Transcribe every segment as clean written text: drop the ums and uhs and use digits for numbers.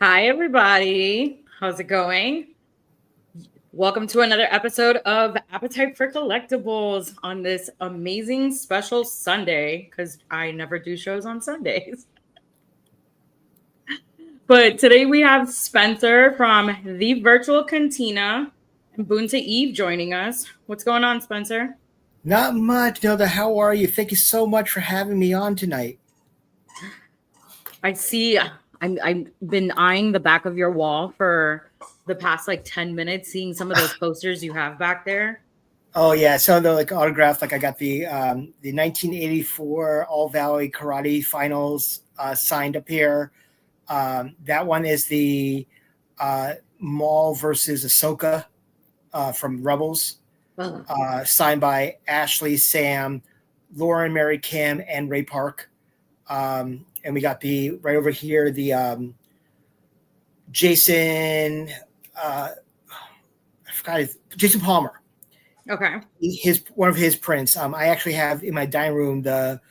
Hi, everybody. How's it going? Welcome to another episode of Appetite for Collectibles on this amazing special Sunday because I never do shows on Sundays. But today we have Spencer from the Virtual Cantina and Boonta Eve joining us. What's going on, Spencer? Not much, Nilda. How are you? Thank you so much for having me on tonight. I see. I've been eyeing the back of your wall for the past like 10 minutes, seeing some of those posters you have back there. Oh yeah, so the autograph, I got the 1984 All Valley Karate Finals signed up here. That one is the Maul versus Ahsoka from Rebels, Oh, signed by Ashley, Sam, Lauren, Mary Kim, and Ray Park. And we got the right over here the Jason. I forgot Jason Palmer. okay. His one of his prints. I actually have in my dining room the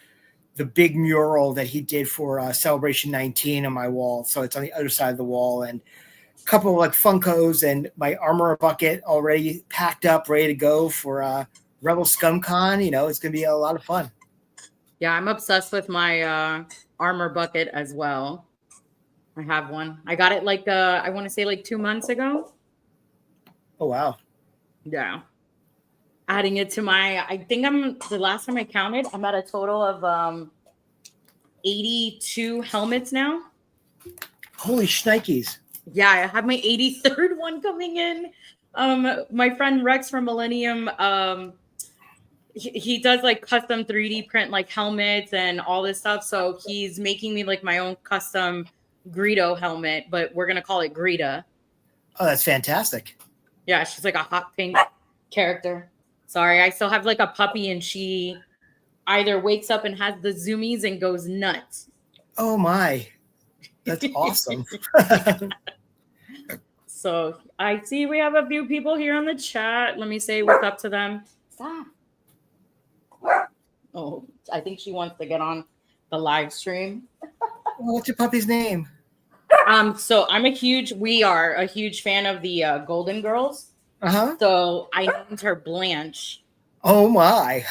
big mural that he did for Celebration 19 on my wall. So it's on the other side of the wall, and a couple of Funkos and my armor bucket already packed up, ready to go for Rebel Scum Con. It's gonna be a lot of fun. Yeah, I'm obsessed with my armor bucket as well. I have one. I got it I want to say like 2 months ago. Oh wow! Yeah. Adding it to I think the last time I counted, I'm at a total of 82 helmets now. Holy shnikes! Yeah, I have my 83rd one coming in. My friend Rex from Millennium, he does like custom 3D print like helmets and all this stuff. So he's making me like my own custom Greedo helmet, but we're gonna call it Greta. Oh, that's fantastic. Yeah, she's like a hot pink character. Sorry, I still have like a puppy and she either wakes up and has the zoomies and goes nuts. Oh my, that's awesome. So I see we have a few people here on the chat. Let me say what's up to them. Stop. Oh, I think she wants to get on the live stream. What's your puppy's name? So we are a huge fan of the Golden Girls. Uh-huh. So I named her Blanche. Oh my.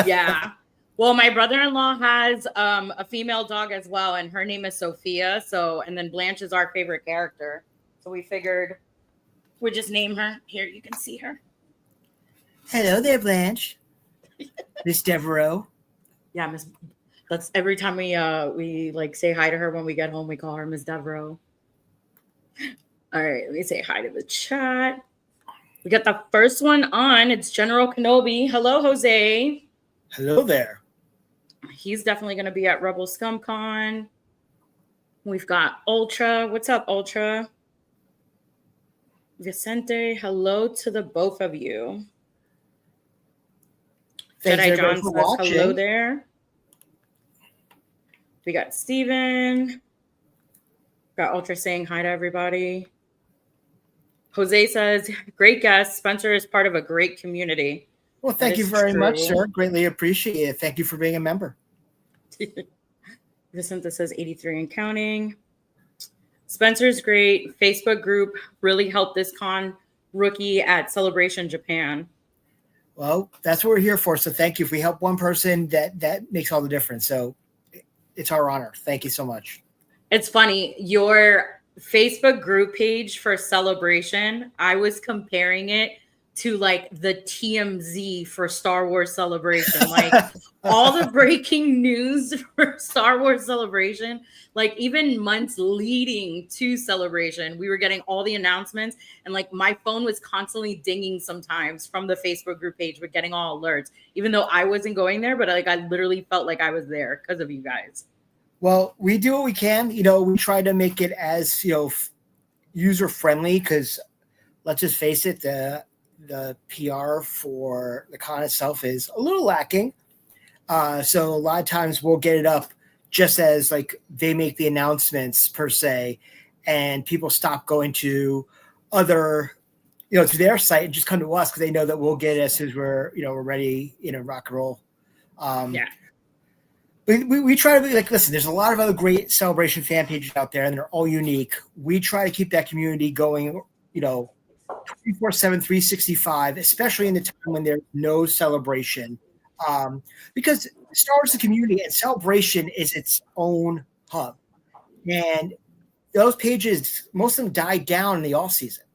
Yeah. Well, my brother-in-law has a female dog as well, and her name is Sophia. And then Blanche is our favorite character. So we figured we'd just name her. Here, you can see her. Hello there, Blanche. Miss Devereaux. Yeah, Miss. That's every time we like say hi to her when we get home, we call her Miss Devereaux. All right, let me say hi to the chat. We got the first one on. It's General Kenobi. Hello, Jose. Hello there. He's definitely going to be at Rebel Scum Con. We've got Ultra. What's up, Ultra? Vicente, hello to the both of you. Thanks Jedi John for says watching. hello there. We got Steven. Got Ultra saying hi to everybody. Jose says, great guest. Spencer is part of a great community. Well, thank you very much, sir. Greatly appreciate it. Thank you for being a member. Vicente says 83 and counting. Spencer's great. Facebook group really helped this con rookie at Celebration Japan. Well, that's what we're here for. So thank you. If we help one person, that makes all the difference. So it's our honor. Thank you so much. It's funny. Your Facebook group page for Celebration, I was comparing it to like the TMZ for Star Wars Celebration. Like all the breaking news for Star Wars Celebration, like even months leading to Celebration, we were getting all the announcements, and like my phone was constantly dinging sometimes from the Facebook group page, but getting all alerts, even though I wasn't going there, but like I literally felt like I was there because of you guys. Well, we do what we can. We try to make it as, user friendly, because let's just face it, the PR for the con itself is a little lacking. So a lot of times we'll get it up just as like they make the announcements per se, and people stop going to other, to their site and just come to us because they know that we'll get it as soon as we're ready, rock and roll. Yeah. We try to be like, listen, there's a lot of other great Celebration fan pages out there, and they're all unique. We try to keep that community going, 24/7, 365, especially in the time when there's no celebration. Because Star Wars is a community, and Celebration is its own hub. And those pages, most of them died down in the off season.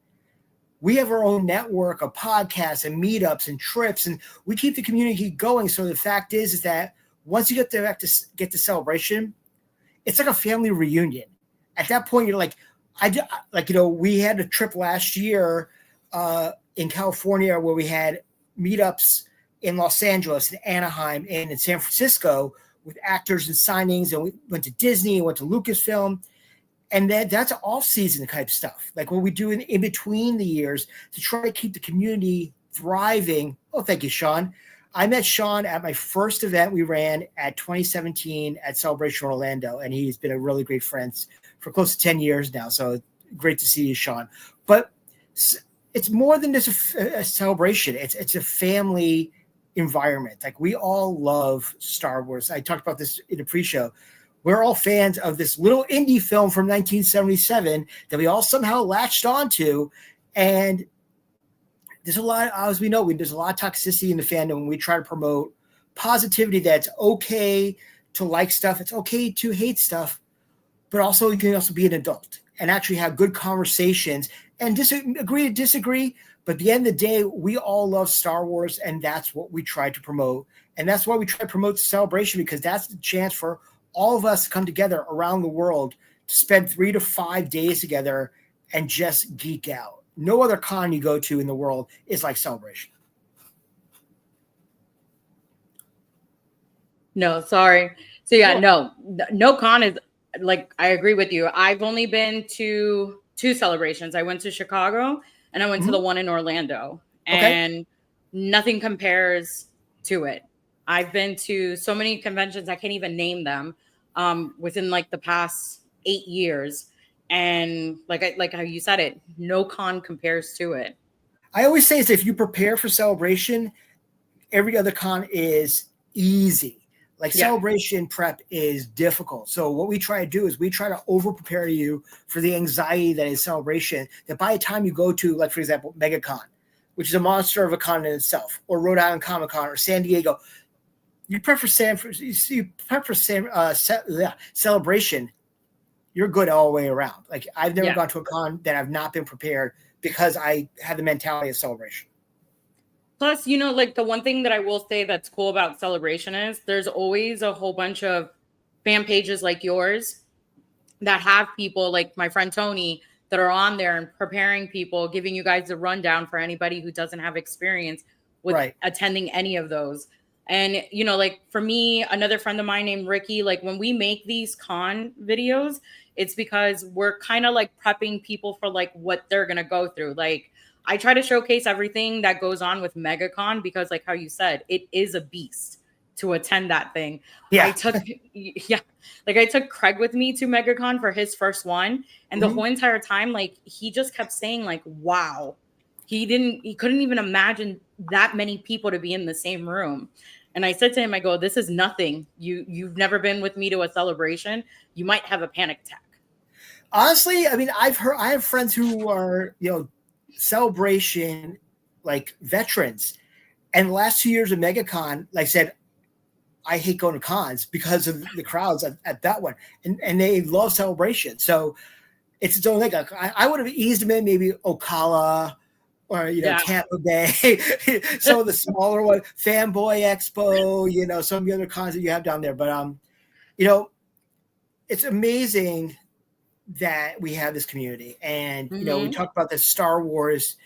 We have our own network of podcasts and meetups and trips, and we keep the community going. So the fact is that once you get to Celebration, it's like a family reunion. At that point, you're like, we had a trip last year in California where we had meetups in Los Angeles, in Anaheim, and in San Francisco with actors and signings, and we went to Disney and went to Lucasfilm. And that's off-season type stuff, like what we do in between the years to try to keep the community thriving. Oh, thank you, Sean. I met Sean at my first event we ran at 2017 at Celebration Orlando, and he's been a really great friend for close to 10 years now. So great to see you, Sean. But it's more than just a celebration. It's a family environment. Like, we all love Star Wars. I talked about this in the pre-show. We're all fans of this little indie film from 1977 that we all somehow latched onto. And there's a lot, as we know, there's a lot of toxicity in the fandom when we try to promote positivity, that's okay to like stuff. It's okay to hate stuff, but also you can also be an adult and actually have good conversations and agree to disagree. But at the end of the day, we all love Star Wars, and that's what we try to promote. And that's why we try to promote the Celebration, because that's the chance for all of us to come together around the world to spend 3 to 5 days together and just geek out. No other con you go to in the world is like Celebration. No, sorry. So yeah, no con is, like, I agree with you. I've only been to 2 celebrations. I went to Chicago and I went to the one in Orlando, and nothing compares to it. I've been to so many conventions, I can't even name them, within like the past 8 years. And like how you said it, no con compares to it. I always say is if you prepare for Celebration, every other con is easy. Like Celebration prep is difficult. So what we try to do is we try to over prepare you for the anxiety that is Celebration, that by the time you go to, like, for example, MegaCon, which is a monster of a con in itself, or Rhode Island Comic Con, or San Diego, you prep for Celebration, you're good all the way around. Like, I've never gone to a con that I've not been prepared because I had the mentality of Celebration. Plus, like, the one thing that I will say that's cool about Celebration is there's always a whole bunch of fan pages like yours that have people like my friend Tony that are on there and preparing people, giving you guys a rundown for anybody who doesn't have experience with attending any of those. And, like, for me, another friend of mine named Ricky, like, when we make these con videos, it's because we're kind of like prepping people for like what they're going to go through. Like, I try to showcase everything that goes on with MegaCon because, like how you said, it is a beast to attend that thing. Yeah. I took Craig with me to MegaCon for his first one. And the whole entire time, like, he just kept saying, like, wow, he couldn't even imagine that many people to be in the same room. And I said to him, I go, this is nothing. You've never been with me to a celebration. You might have a panic attack. Honestly, I mean, I have friends who are, Celebration, like, veterans. And the last 2 years of MegaCon, like I said, I hate going to cons because of the crowds at that one. And they love Celebration. So it's its own thing. I would have eased them in maybe Ocala or, Tampa Bay. Some of the smaller one, Fanboy Expo, some of the other cons that you have down there. But, it's amazing that we have this community. And, we talk about that Star Wars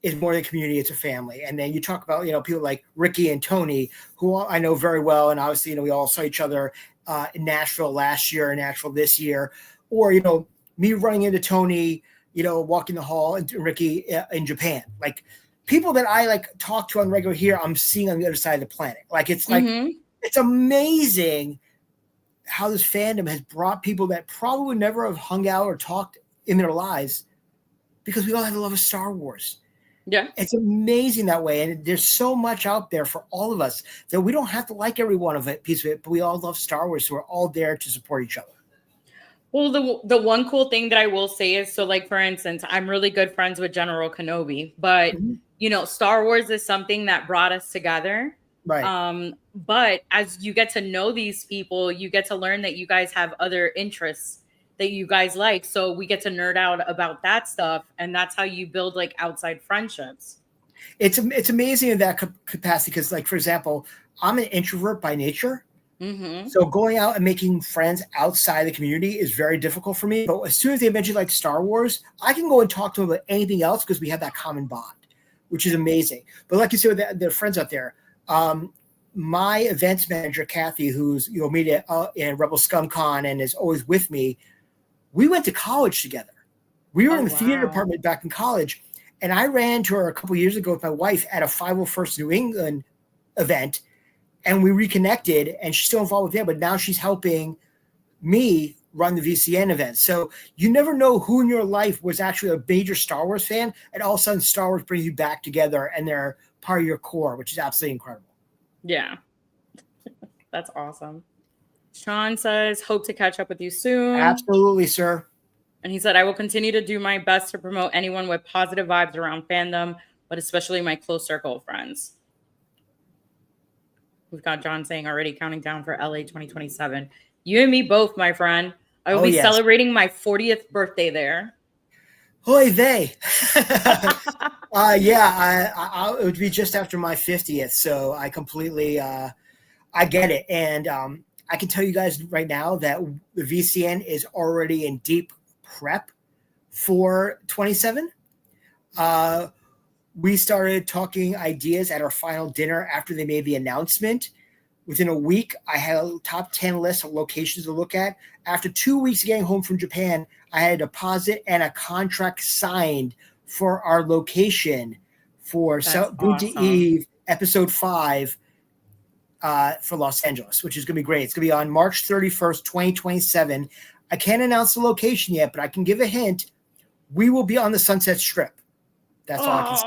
is more than a community, it's a family. And then you talk about, people like Ricky and Tony, who I know very well. And obviously, we all saw each other in Nashville last year and Nashville this year. Or, me running into Tony, walking the hall, and Ricky in Japan. Like, people that I like talk to on regular here, I'm seeing on the other side of the planet. Like, it's like, it's amazing how this fandom has brought people that probably would never have hung out or talked in their lives because we all have the love of Star Wars. Yeah. It's amazing that way. And there's so much out there for all of us that we don't have to like every one of it, piece of it, but we all love Star Wars. So we're all there to support each other. Well, the one cool thing that I will say is, so like for instance, I'm really good friends with General Kenobi, but you know, Star Wars is something that brought us together. Right. But as you get to know these people, you get to learn that you guys have other interests that you guys like. So we get to nerd out about that stuff, and that's how you build like outside friendships. It's amazing in that capacity because, like, for example, I'm an introvert by nature. So going out and making friends outside the community is very difficult for me. But as soon as they mention like Star Wars, I can go and talk to them about anything else because we have that common bond, which is amazing. But like you said, with the friends out there, my events manager, Kathy, who's meet in Rebel Scum Con and is always with me, we went to college together. We were in the theater department back in college, and I ran into her a couple years ago with my wife at a 501st New England event. And we reconnected, and she's still involved with them, but now she's helping me run the VCN event. So you never know who in your life was actually a major Star Wars fan, and all of a sudden Star Wars brings you back together, and they're part of your core, which is absolutely incredible. Yeah. That's awesome. Sean says, hope to catch up with you soon. Absolutely, sir. And he said, I will continue to do my best to promote anyone with positive vibes around fandom, but especially my close circle of friends. We've got John saying already counting down for LA 2027. You and me both, my friend. I will be celebrating my 40th birthday there. Hoy vey. Yeah, it would be just after my 50th. So I completely, I get it. And I can tell you guys right now that the VCN is already in deep prep for 27. We started talking ideas at our final dinner after they made the announcement. Within a week, I had a top 10 list of locations to look at. After 2 weeks of getting home from Japan, I had a deposit and a contract signed for our location for Boonta Eve Episode 5 for Los Angeles, which is going to be great. It's going to be on March 31st, 2027. I can't announce the location yet, but I can give a hint. We will be on the Sunset Strip. That's all I can say.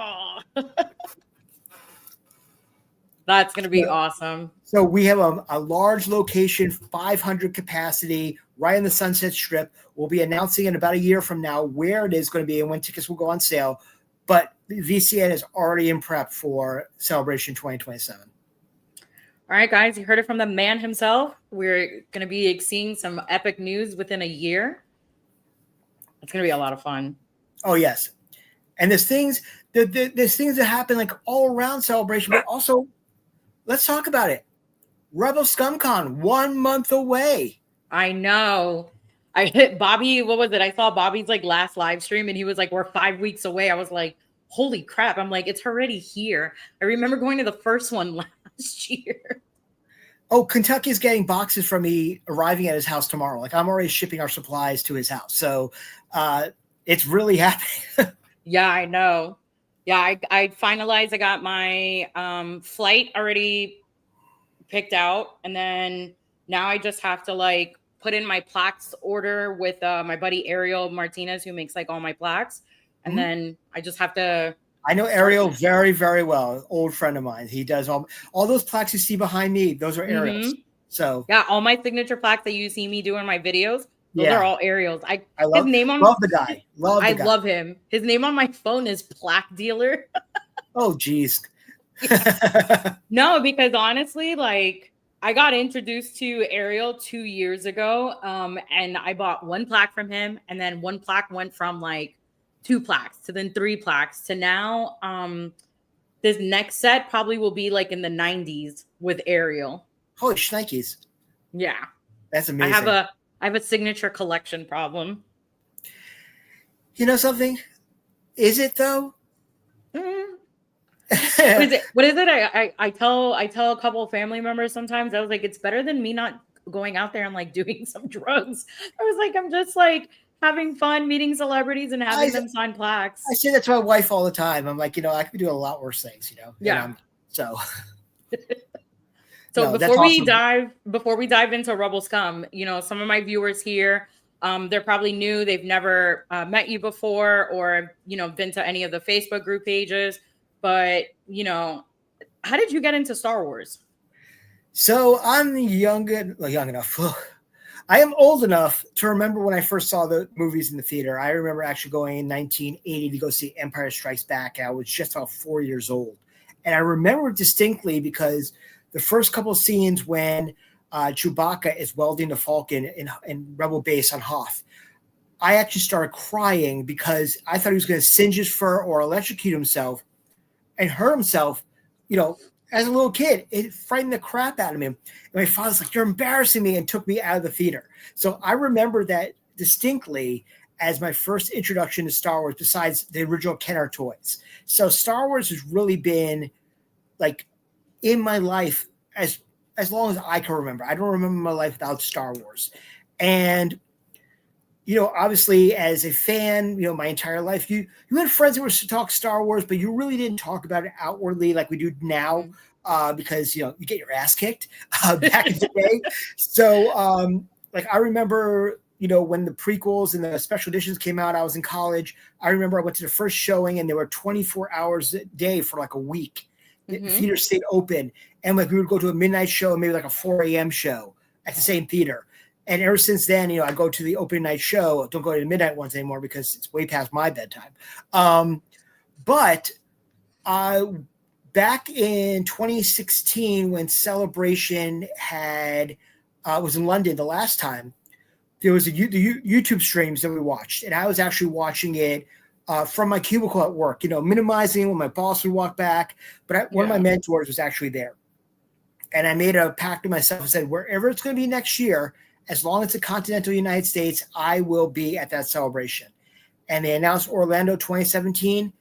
That's going to be awesome. So we have a large location, 500 capacity, right on the Sunset Strip. We'll be announcing in about a year from now where it is going to be and when tickets will go on sale. But VCN is already in prep for Celebration 2027. All right, guys, you heard it from the man himself. We're going to be seeing some epic news within a year. It's going to be a lot of fun. Oh, yes. And there's things that happen like all around Celebration, but also let's talk about it. Rebel ScumCon, 1 month away. I know. I hit Bobby. What was it? I saw Bobby's like last live stream and he was like, we're 5 weeks away. I was like, holy crap. I'm like, it's already here. I remember going to the first one last year. Oh, Kentucky's getting boxes from me arriving at his house tomorrow. Like I'm already shipping our supplies to his house. So it's really happening. Yeah, I know. Yeah, I finalized. I got my flight already picked out. And then now I just have to like put in my plaques order with my buddy Ariel Martinez, who makes like all my plaques. And then I just have to. I know Ariel very, very well. Old friend of mine. He does all those plaques you see behind me. Those are Ariel's. So yeah, all my signature plaques that you see me do in my videos. Those are all Ariel's. I love the guy. I love him. His name on my phone is Plaque Dealer. Oh, geez. No, because honestly, like I got introduced to Ariel 2 years ago, and I bought one plaque from him, and then one plaque went from like 2 plaques to then 3 plaques to now. This next set probably will be like in the 90s with Ariel. Holy shnikes. Yeah. That's amazing. I have a signature collection problem. You know something? Is it though? What is it? I tell a couple of family members sometimes. I was like, it's better than me not going out there and like doing some drugs. I was like, I'm just like having fun, meeting celebrities and having them sign plaques. I say that to my wife all the time. I'm like, I could be doing a lot worse things, Yeah. So. So before we dive into Rebel Scum, some of my viewers here They're probably new. They've never met you before or, been to any of the Facebook group pages. But, how did you get into Star Wars? So I'm young enough. I am old enough to remember when I first saw the movies in the theater. I remember actually going in 1980 to go see Empire Strikes Back. I was just about 4 years old. And I remember it distinctly because the first couple of scenes when Chewbacca is welding the Falcon in Rebel Base on Hoth, I actually started crying because I thought he was going to singe his fur or electrocute himself and hurt himself, as a little kid. It frightened the crap out of me. And my father's like, "You're embarrassing me," and took me out of the theater. So I remember that distinctly as my first introduction to Star Wars, besides the original Kenner toys. So Star Wars has really been like in my life as long as I can remember. I don't remember my life without Star Wars. And obviously as a fan, my entire life, you had friends that were to talk Star Wars, but you really didn't talk about it outwardly like we do now, because, you get your ass kicked back in the day. So I remember, when the prequels and the special editions came out, I was in college. I remember I went to the first showing and there were 24 hours a day for like a week. The theater stayed open. And we would go to a midnight show, maybe like a 4 a.m. show at the same theater. And ever since then, I go to the opening night show. Don't go to the midnight ones anymore because it's way past my bedtime. But back in 2016, when Celebration was in London the last time, there was the YouTube streams that we watched. And I was actually watching it from my cubicle at work, minimizing when my boss would walk back. But one of my mentors was actually there. And I made a pact with myself and said, wherever it's going to be next year, as long as it's the continental United States, I will be at that celebration. And they announced Orlando 2017,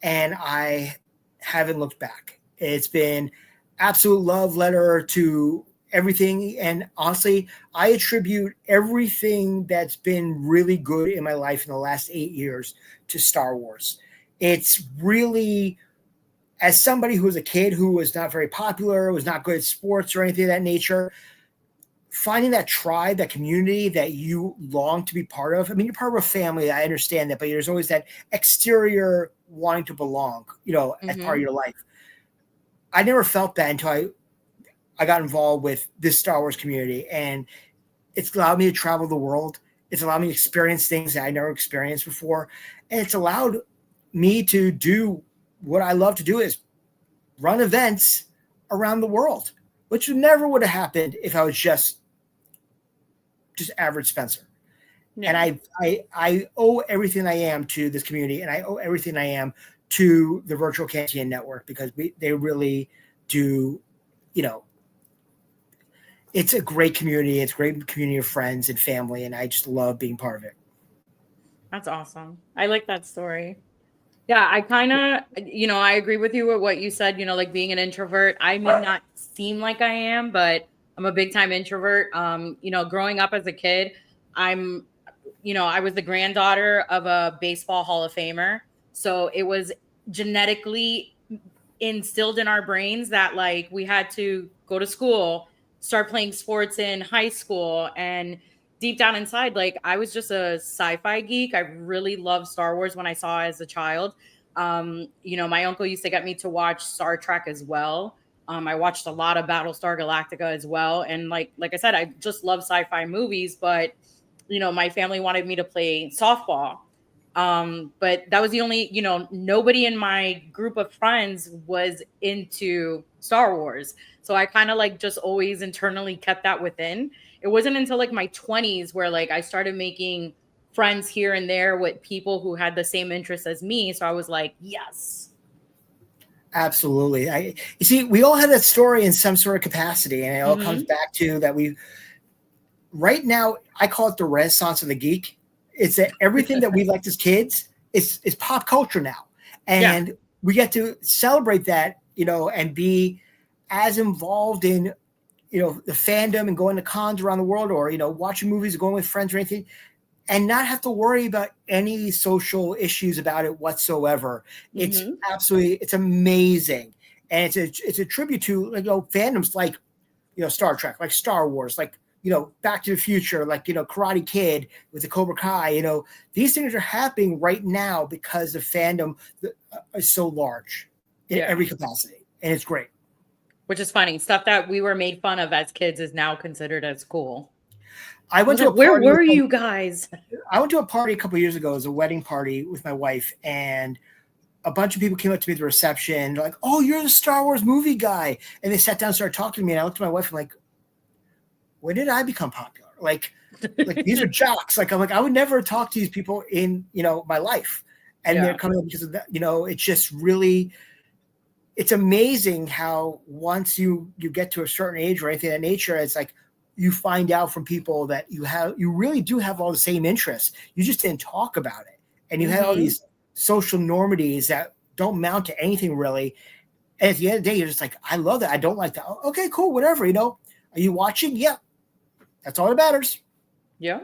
and I haven't looked back. It's been absolute love letter to everything. And honestly, I attribute everything that's been really good in my life in the last 8 years to Star Wars. It's really, as somebody who was a kid who was not very popular, was not good at sports or anything of that nature, finding that tribe, that community that you long to be part of. I mean, you're part of a family. I understand that, but there's always that exterior wanting to belong, as part of your life. I never felt that until I got involved with this Star Wars community, and it's allowed me to travel the world. It's allowed me to experience things that I never experienced before. And it's allowed me to do what I love to do, is run events around the world, which never would have happened if I was just average Spencer. Yeah. And I owe everything I am to this community, and I owe everything I am to the Virtual Cantina Network, because they really do, it's a great community. It's a great community of friends and family, and I just love being part of it. That's awesome. I like that story. Yeah, I kind of, I agree with you with what you said, like being an introvert. I may not seem like I am, but I'm a big time introvert. Growing up as a kid, I was the granddaughter of a baseball Hall of Famer. So it was genetically instilled in our brains that like we had to go to school, start playing sports in high school, and deep down inside, like I was just a sci-fi geek. I really loved Star Wars when I saw it as a child. My uncle used to get me to watch Star Trek as well. I watched a lot of Battlestar Galactica as well. And like I said, I just love sci-fi movies, but my family wanted me to play softball. But that was the only, nobody in my group of friends was into Star Wars. So I kind of like just always internally kept that within. It wasn't until like my 20s where like I started making friends here and there with people who had the same interests as me. So I was like, yes. Absolutely. You see, we all have that story in some sort of capacity, and it all comes back to that right now, I call it the Renaissance of the geek. It's that everything that we liked as kids is pop culture now. And we get to celebrate that, and be as involved in, the fandom and going to cons around the world, or, watching movies or going with friends or anything, and not have to worry about any social issues about it whatsoever. It's absolutely, it's amazing. And it's a tribute to, fandoms like, Star Trek, like Star Wars, like Back to the Future, like, Karate Kid with the Cobra Kai, these things are happening right now because the fandom is so large in every capacity. And it's great. Which is funny. Stuff that we were made fun of as kids is now considered as cool. I went to a party. Where were you guys? I went to a party a couple of years ago. It was a wedding party with my wife, and a bunch of people came up to me at the reception. They're like, "Oh, you're the Star Wars movie guy." And they sat down and started talking to me. And I looked at my wife and like, when did I become popular? Like these are jocks. Like, I'm like, I would never talk to these people in, my life. And they're coming up because of that. It's just really, it's amazing how once you get to a certain age or anything of that nature, it's like you find out from people that you really do have all the same interests. You just didn't talk about it. And you had all these social normities that don't amount to anything really. And at the end of the day, you're just like, I love that. I don't like that. Okay, cool, whatever. Are you watching? Yeah. That's all that matters. Yeah.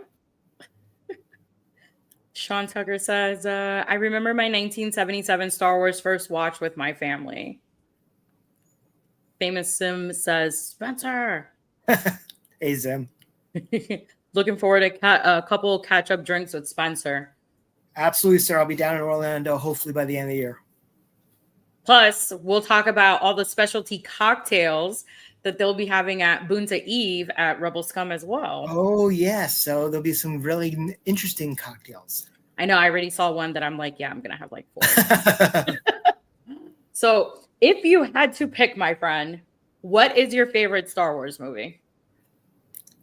Sean Tucker says, I remember my 1977 Star Wars first watch with my family. Famous Sim says, Spencer. Hey, Zim. Looking forward to a couple catch-up drinks with Spencer. Absolutely, sir. I'll be down in Orlando, hopefully by the end of the year. Plus, we'll talk about all the specialty cocktails that they'll be having at Boonta Eve at Rebel Scum as well. Oh, yes. So there'll be some really interesting cocktails. I know. I already saw one that I'm like, yeah, I'm going to have like 4. So if you had to pick, my friend, what is your favorite Star Wars movie?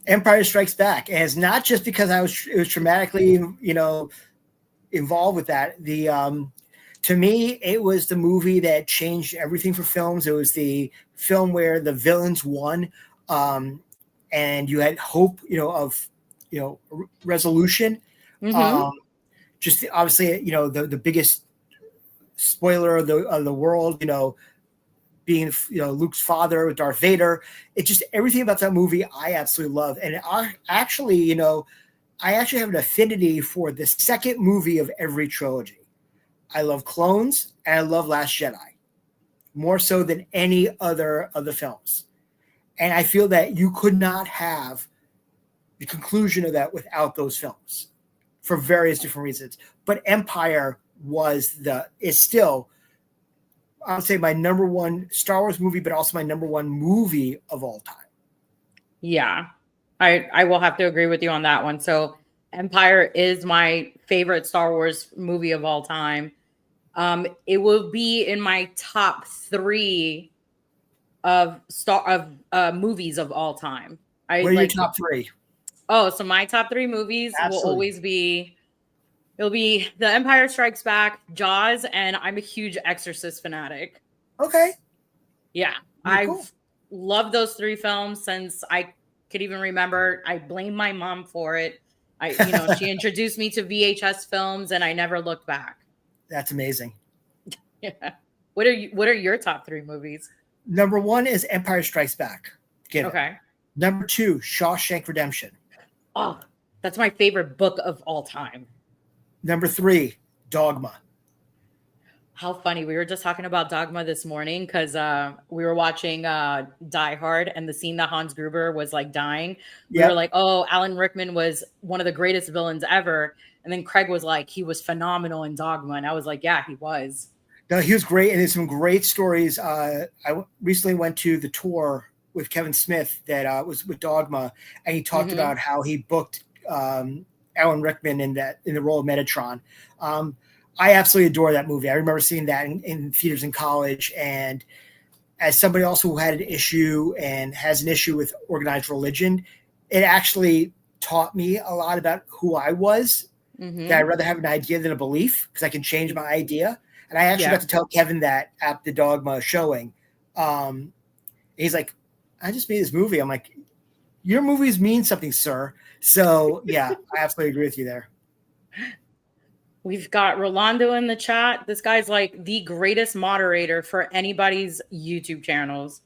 Empire Strikes Back. And it's not just because it was traumatically, involved with that. To me, it was the movie that changed everything for films. It was the film where the villains won, and you had hope, of resolution. Just obviously, the biggest spoiler of the world, being Luke's father with Darth Vader. It's just everything about that movie I absolutely love, and I actually have an affinity for the second movie of every trilogy. I love Clones and I love Last Jedi more so than any other of the films. And I feel that you could not have the conclusion of that without those films for various different reasons. But Empire is still, I would say, my number one Star Wars movie, but also my number one movie of all time. Yeah, I will have to agree with you on that one. So Empire is my favorite Star Wars movie of all time. It will be in my top 3 of movies of all time. What are your top 3? Oh, so my top 3 movies will always be, it'll be The Empire Strikes Back, Jaws, and I'm a huge Exorcist fanatic. Okay. Yeah. I've loved those 3 films since I could even remember. I blame my mom for it. She introduced me to VHS films and I never looked back. That's amazing. Yeah. What are your top 3 movies? Number 1 is Empire Strikes Back. Okay. Number 2, Shawshank Redemption. Oh, that's my favorite book of all time. Number 3, Dogma. How funny. We were just talking about Dogma this morning because we were watching Die Hard, and the scene that Hans Gruber was like dying. We were like, oh, Alan Rickman was one of the greatest villains ever. And then Craig was like, he was phenomenal in Dogma. And I was like, yeah, he was. No, he was great. And there's some great stories. I recently went to the tour with Kevin Smith that was with Dogma. And he talked about how he booked Alan Rickman in the role of Metatron. I absolutely adore that movie. I remember seeing that in theaters in college. And as somebody also who had an issue and has an issue with organized religion, it actually taught me a lot about who I was. That I'd rather have an idea than a belief because I can change my idea. And I actually got to tell Kevin that at the Dogma showing. He's like, I just made this movie. I'm like, your movies mean something, sir. So, yeah, I absolutely agree with you there. We've got Rolando in the chat. This guy's like the greatest moderator for anybody's YouTube channels.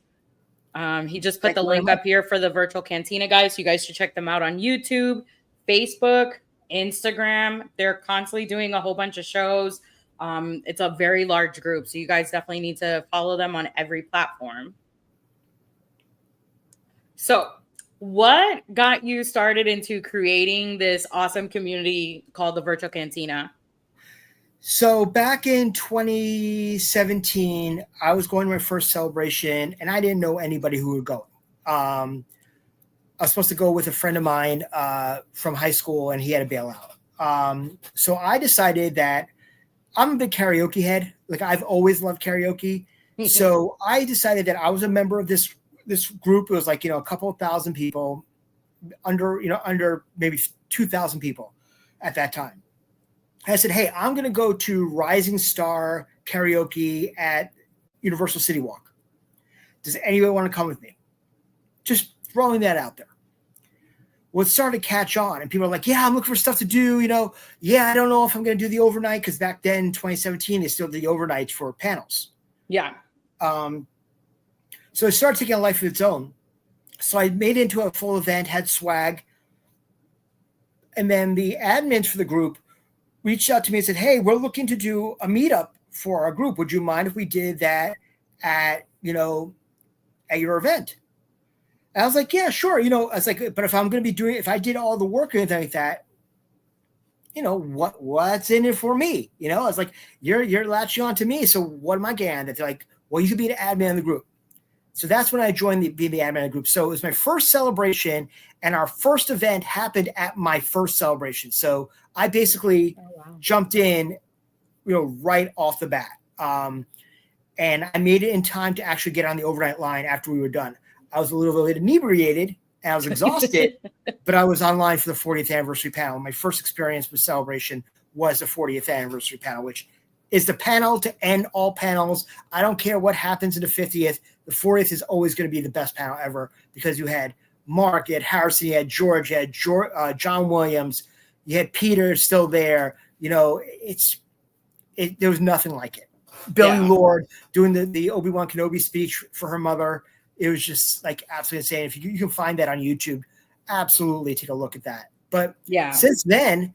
He just put the link up here for the virtual Cantina guys. So you guys should check them out on YouTube, Facebook, Instagram. They're constantly doing a whole bunch of shows. It's a very large group. So you guys definitely need to follow them on every platform. So What got you started into creating this awesome community called the Virtual Cantina? So back in 2017, I was going to my first celebration, and I didn't know anybody who would go. I was supposed to go with a friend of mine from high school, and he had to bail out. So I decided that I'm a big karaoke head. Like, I've always loved karaoke. So I decided that I was a member of this group. It was like, a couple of thousand people, under maybe 2,000 people at that time. I said, hey, I'm going to go to Rising Star Karaoke at Universal City Walk. Does anybody want to come with me? Just throwing that out there. Well, it started to catch on, and people are like, yeah, I'm looking for stuff to do. Yeah, I don't know if I'm going to do the overnight, because back then, 2017, they still did the overnights for panels. Yeah. So it started taking a life of its own. So I made it into a full event, had swag. And then the admins for the group reached out to me and said, hey, we're looking to do a meetup for our group. Would you mind if we did that at your event? And I was like, yeah, sure. I was like, but if I'm going to be if I did all the work or anything like that, what's in it for me? I was like, you're latching on to me. So what am I getting? They're like, well, you could be the admin of the group. So that's when I joined being the admin of the group. So it was my first celebration, and our first event happened at my first celebration. So I basically jumped in, right off the bat. And I made it in time to actually get on the overnight line after we were done. I was a little bit inebriated and I was exhausted, but I was online for the 40th anniversary panel. My first experience with celebration was the 40th anniversary panel, which is the panel to end all panels. I don't care what happens in the 50th. The 40th is always going to be the best panel ever, because you had Mark, you had Harrison, you had George, you had John Williams, you had Peter still there. There was nothing like it. Billy Lord doing the Obi-Wan Kenobi speech for her mother. It was just like absolutely insane. If you can find that on YouTube, absolutely take a look at that. But since then,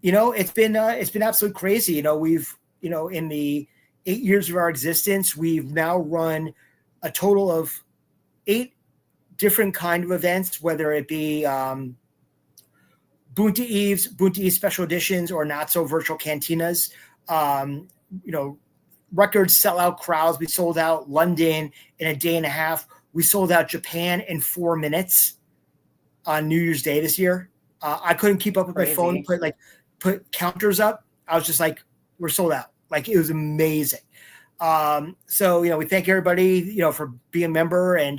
it's been absolutely crazy. We've in the 8 years of our existence, we've now run a total of 8 different kind of events, whether it be Boonta Eves special editions, or not so virtual cantinas. Record sellout crowds. We sold out London in a day and a half. We sold out Japan in 4 minutes on New Year's Day this year. I couldn't keep up with my phone, put counters up. I was just like, we're sold out. Like, it was amazing. So, we thank everybody, for being a member, and,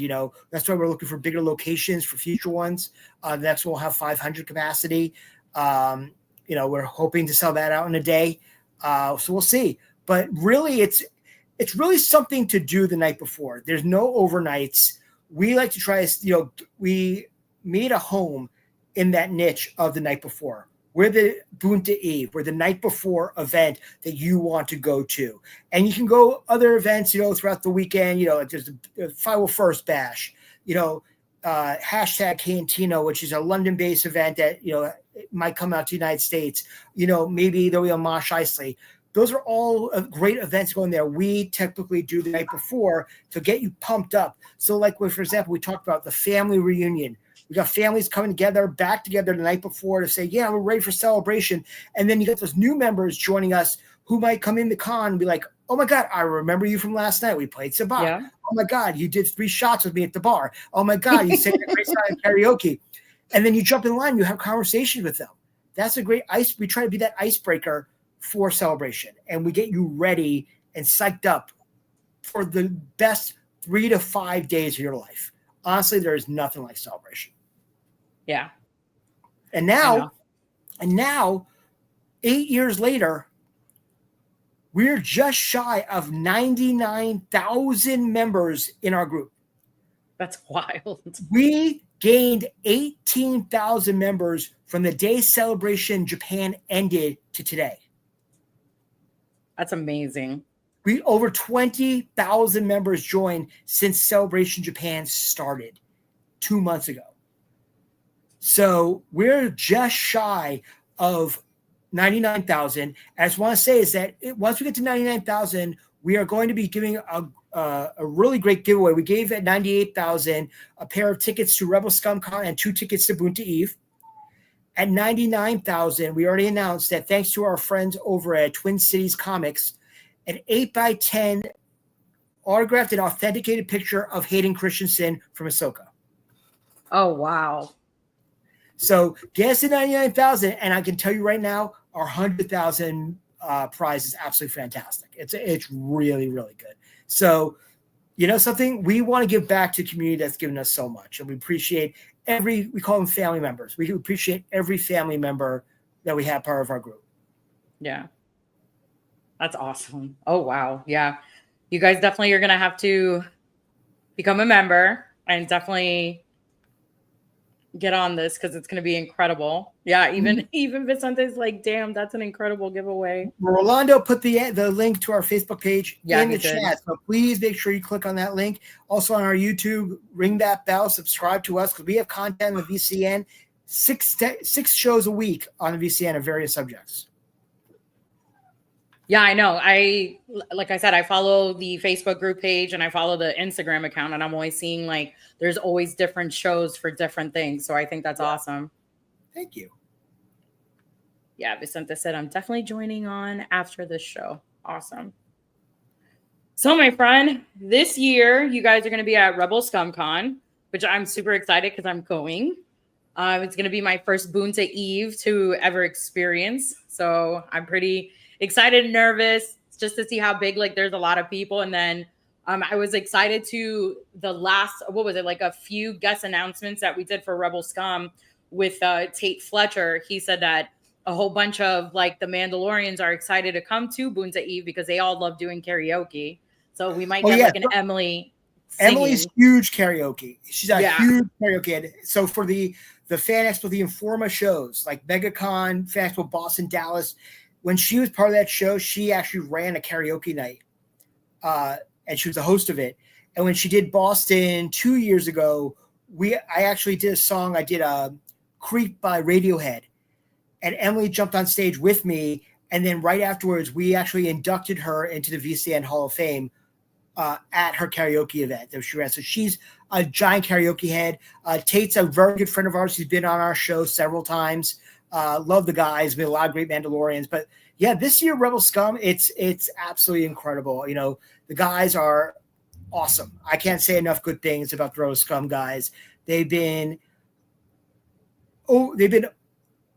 that's why we're looking for bigger locations for future ones. Next we'll have 500 capacity. We're hoping to sell that out in a day. So we'll see. But really, it's really something to do the night before. There's no overnights. We like to try, we made a home in that niche of the night before. We're the Boonta Eve. We're the night before event that you want to go to. And you can go other events, throughout the weekend. Like there's the 501st Bash, hashtag Cantina, which is a London-based event that, it might come out to the United States. Maybe there'll be a Mosh Isley. Those are all great events going there. We typically do the night before to get you pumped up. So like, for example, we talked about the family reunion. We got families coming back together the night before to say, yeah, we're ready for celebration. And then you got those new members joining us who might come in the con and be like, oh my God, I remember you from last night. We played Sabah. Yeah. Oh my God, you did 3 shots with me at the bar. Oh my God, you sang a great song in karaoke. And then you jump in line, you have conversations with them. That's a great we try to be that icebreaker for celebration, and we get you ready and psyched up for the best 3 to 5 days of your life. Honestly, there is nothing like celebration. Yeah. And now 8 years later, we're just shy of 99,000 members in our group. That's wild. We gained 18,000 members from the day Celebration Japan ended to today. That's amazing. We over 20,000 members joined since Celebration Japan started 2 months ago. So we're just shy of 99,000. I just want to say is that once we get to 99,000, we are going to be giving a really great giveaway. We gave at 98,000 a pair of tickets to Rebel Scum Con and 2 tickets to Boonta Eve. At 99,000, we already announced that thanks to our friends over at Twin Cities Comics, an 8x10 autographed and authenticated picture of Hayden Christensen from Ahsoka. Oh, wow. So get us to 99,000, and I can tell you right now, our 100,000 prize is absolutely fantastic. It's really, really good. So, you know something? We want to give back to the community that's given us so much, and we appreciate we call them family members. We appreciate every family member that we have part of our group. Yeah. That's awesome. Oh, wow. Yeah. You guys definitely are going to have to become a member and definitely get on this because it's going to be incredible. Yeah. Even Vicente's like, damn, that's an incredible giveaway. Rolando put the link to our Facebook page in the did. chat. So please make sure you click on that link. Also on our YouTube, ring that bell, subscribe to us because we have content on the VCN, six shows a week on the VCN of various subjects. Yeah, I know. Like I said, I follow the Facebook group page and I follow the Instagram account, and I'm always seeing like there's always different shows for different things. So I think that's awesome. Thank you. Yeah, Vicente said I'm definitely joining on after this show. Awesome. So my friend, this year you guys are going to be at Rebel Scum Con, which I'm super excited because I'm going. It's going to be my first Boonta Eve to ever experience. So I'm pretty excited and nervous just to see how big, like there's a lot of people. And then I was excited to the last, what was it? Like a few guest announcements that we did for Rebel Scum with Tate Fletcher. He said that a whole bunch of like the Mandalorians are excited to come to Boonta Eve because they all love doing karaoke. So we might get like an Emily singing. Emily's huge karaoke. She's a huge karaoke head. So for the Fan Expo, the Informa shows like MegaCon, Fan Expo, Boston, Dallas, when she was part of that show, she actually ran a karaoke night, and she was the host of it. And when she did Boston 2 years ago, I actually did a song. I did a Creep by Radiohead, and Emily jumped on stage with me. And then right afterwards, we actually inducted her into the VCN Hall of Fame at her karaoke event that she ran. So she's a giant karaoke head. Tate's a very good friend of ours. He's been on our show several times. Love the guys. Been a lot of great Mandalorians. But yeah, this year Rebel Scum, it's absolutely incredible. You know, the guys are awesome. I can't say enough good things about the Rebel Scum guys. They've been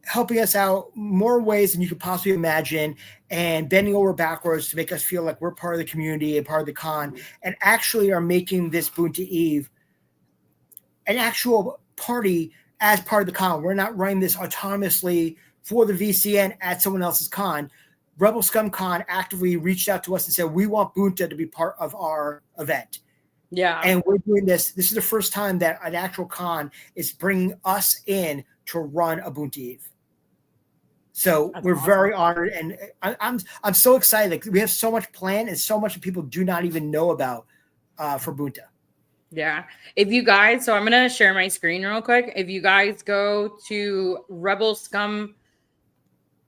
helping us out more ways than you could possibly imagine, and bending over backwards to make us feel like we're part of the community and part of the con, and actually are making this Boonta Eve an actual party as part of the con. We're not running this autonomously for the VCN at someone else's con. Rebel Scum Con actively reached out to us and said, we want Boonta to be part of our event. Yeah. And we're doing this. This is the first time that an actual con is bringing us in to run a Boonta Eve. So we're awesome. Very honored, and I'm so excited. We have so much planned and so much that people do not even know about for Boonta. Yeah. If you guys, so I'm going to share my screen real quick. If you guys go to Rebel Scum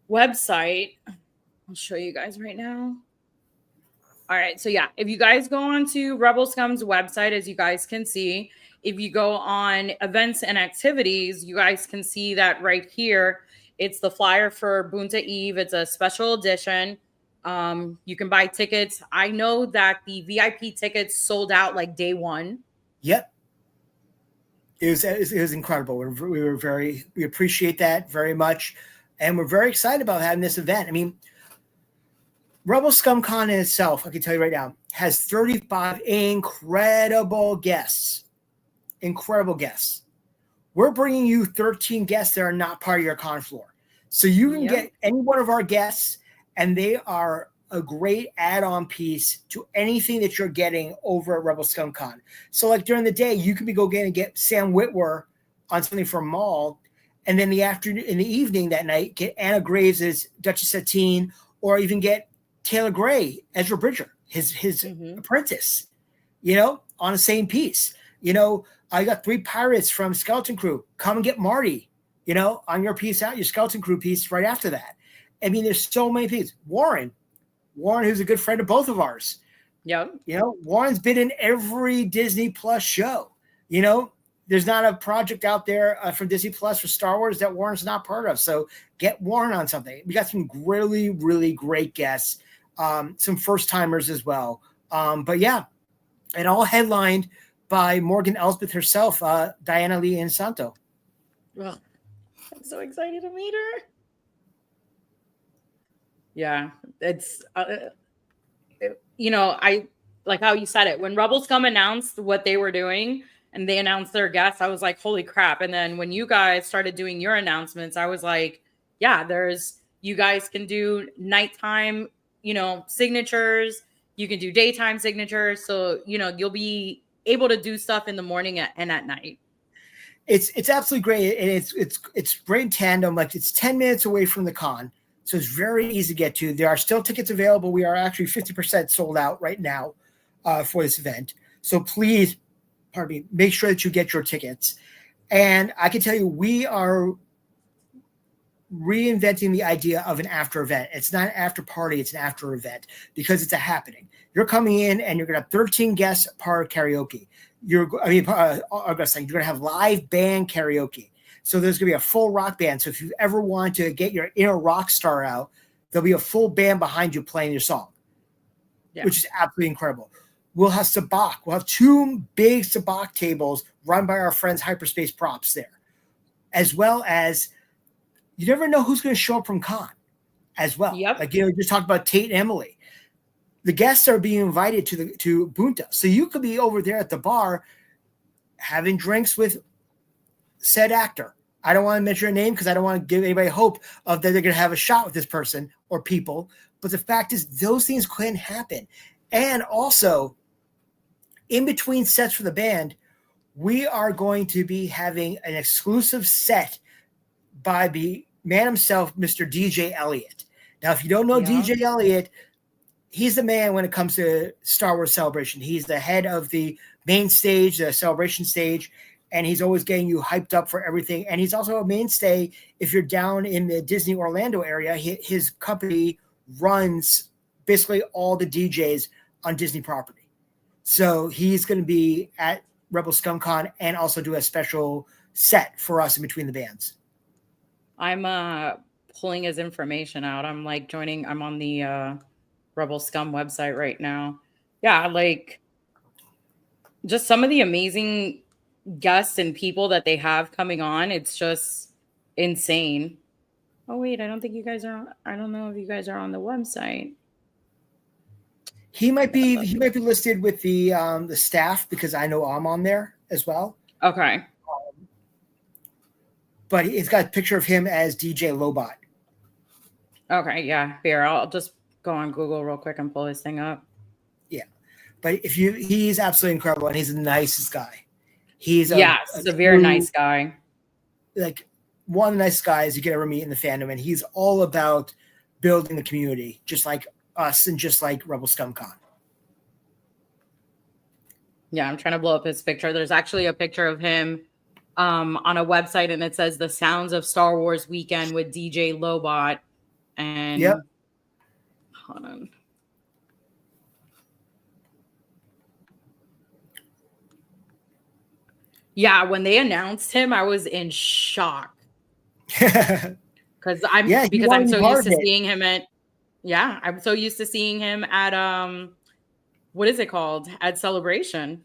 website, I'll show you guys right now. All right. So yeah, if you guys go on to Rebel Scum's website, as you guys can see, if you go on events and activities, you guys can see that right here. It's the flyer for Boonta Eve. It's a special edition. You can buy tickets. I know that the VIP tickets sold out like day one. Yep. It was incredible. We appreciate that very much. And we're very excited about having this event. I mean, Rebel Scum Con in itself, I can tell you right now, has 35 incredible guests. Incredible guests. We're bringing you 13 guests that are not part of your con floor. So you can get any one of our guests, and they are a great add-on piece to anything that you're getting over at Rebel Scum Con. So like during the day, you could be get Sam Witwer on something from Mall, and then in the evening that night, get Anna Graves as Duchess Satine, or even get Taylor Gray, Ezra Bridger, his apprentice, on the same piece. I got 3 pirates from Skeleton Crew. Come and get Marty, on your piece out, your Skeleton Crew piece right after that. I mean, there's so many things. Warren, who's a good friend of both of ours. Yep. You know, Warren's been in every Disney Plus show. You know, there's not a project out there from Disney Plus for Star Wars that Warren's not part of. So get Warren on something. We got some really, really great guests, some first timers as well. But yeah, and all headlined by Morgan Elsbeth herself, Diana Lee Insanto. Well, I'm so excited to meet her. Yeah, it's you know, I like how you said it. When Rebels Scum announced what they were doing and they announced their guests, I was like, holy crap. And then when you guys started doing your announcements, I was like, yeah, you guys can do nighttime, you know, signatures. You can do daytime signatures. So, you know, you'll be able to do stuff in the morning and at night. It's absolutely great. And it's great in tandem. Like, it's 10 minutes away from the con. So it's very easy to get to. There are still tickets available. We are actually 50% sold out right now for this event. So please, pardon me, make sure that you get your tickets. And I can tell you, we are reinventing the idea of an after event. It's not an after party, it's an after event because it's a happening. You're coming in and you're going to have 13 guests per karaoke. You're going to have live band karaoke. So there's going to be a full rock band. So if you ever want to get your inner rock star out, there'll be a full band behind you playing your song, which is absolutely incredible. We'll have sabacc. We'll have 2 big sabacc tables run by our friends Hyperspace Props there, as well as you never know who's going to show up from con as well. Yep. Like, you know, just talked about Tate and Emily. The guests are being invited to Boonta. So you could be over there at the bar having drinks with said actor. I don't want to mention a name because I don't want to give anybody hope of that they're going to have a shot with this person or people. But the fact is, those things can happen. And also, in between sets for the band, we are going to be having an exclusive set by the man himself, Mr. DJ Elliott. Now, if you don't know DJ Elliott, he's the man when it comes to Star Wars Celebration. He's the head of the main stage, the celebration stage, and he's always getting you hyped up for everything. And he's also a mainstay if you're down in the Disney Orlando area. His company runs basically all the DJs on Disney property. So he's going to be at Rebel ScumCon and also do a special set for us in between the bands. I'm pulling his information out. I'm like I'm on the Rebel Scum website right now. Yeah, like just some of the amazing guests and people that they have coming on. It's just insane. Oh wait, I don't think you guys are. I don't know if you guys are on the website. He might be listed with the staff because I know I'm on there as well. Okay. But it's got a picture of him as DJ Lobot. Okay, yeah. Here, I'll just go on Google real quick and pull this thing up. Yeah. But he's absolutely incredible and he's the nicest guy. He's a very nice guy. Like one of the nicest guys you could ever meet in the fandom, and he's all about building the community, just like us and just like Rebel ScumCon. Yeah, I'm trying to blow up his picture. There's actually a picture of him on a website, and it says the Sounds of Star Wars Weekend with DJ Lobot. And hold on. Yeah, when they announced him, I was in shock. Because I'm so used to seeing him I'm so used to seeing him at what is it called? At Celebration.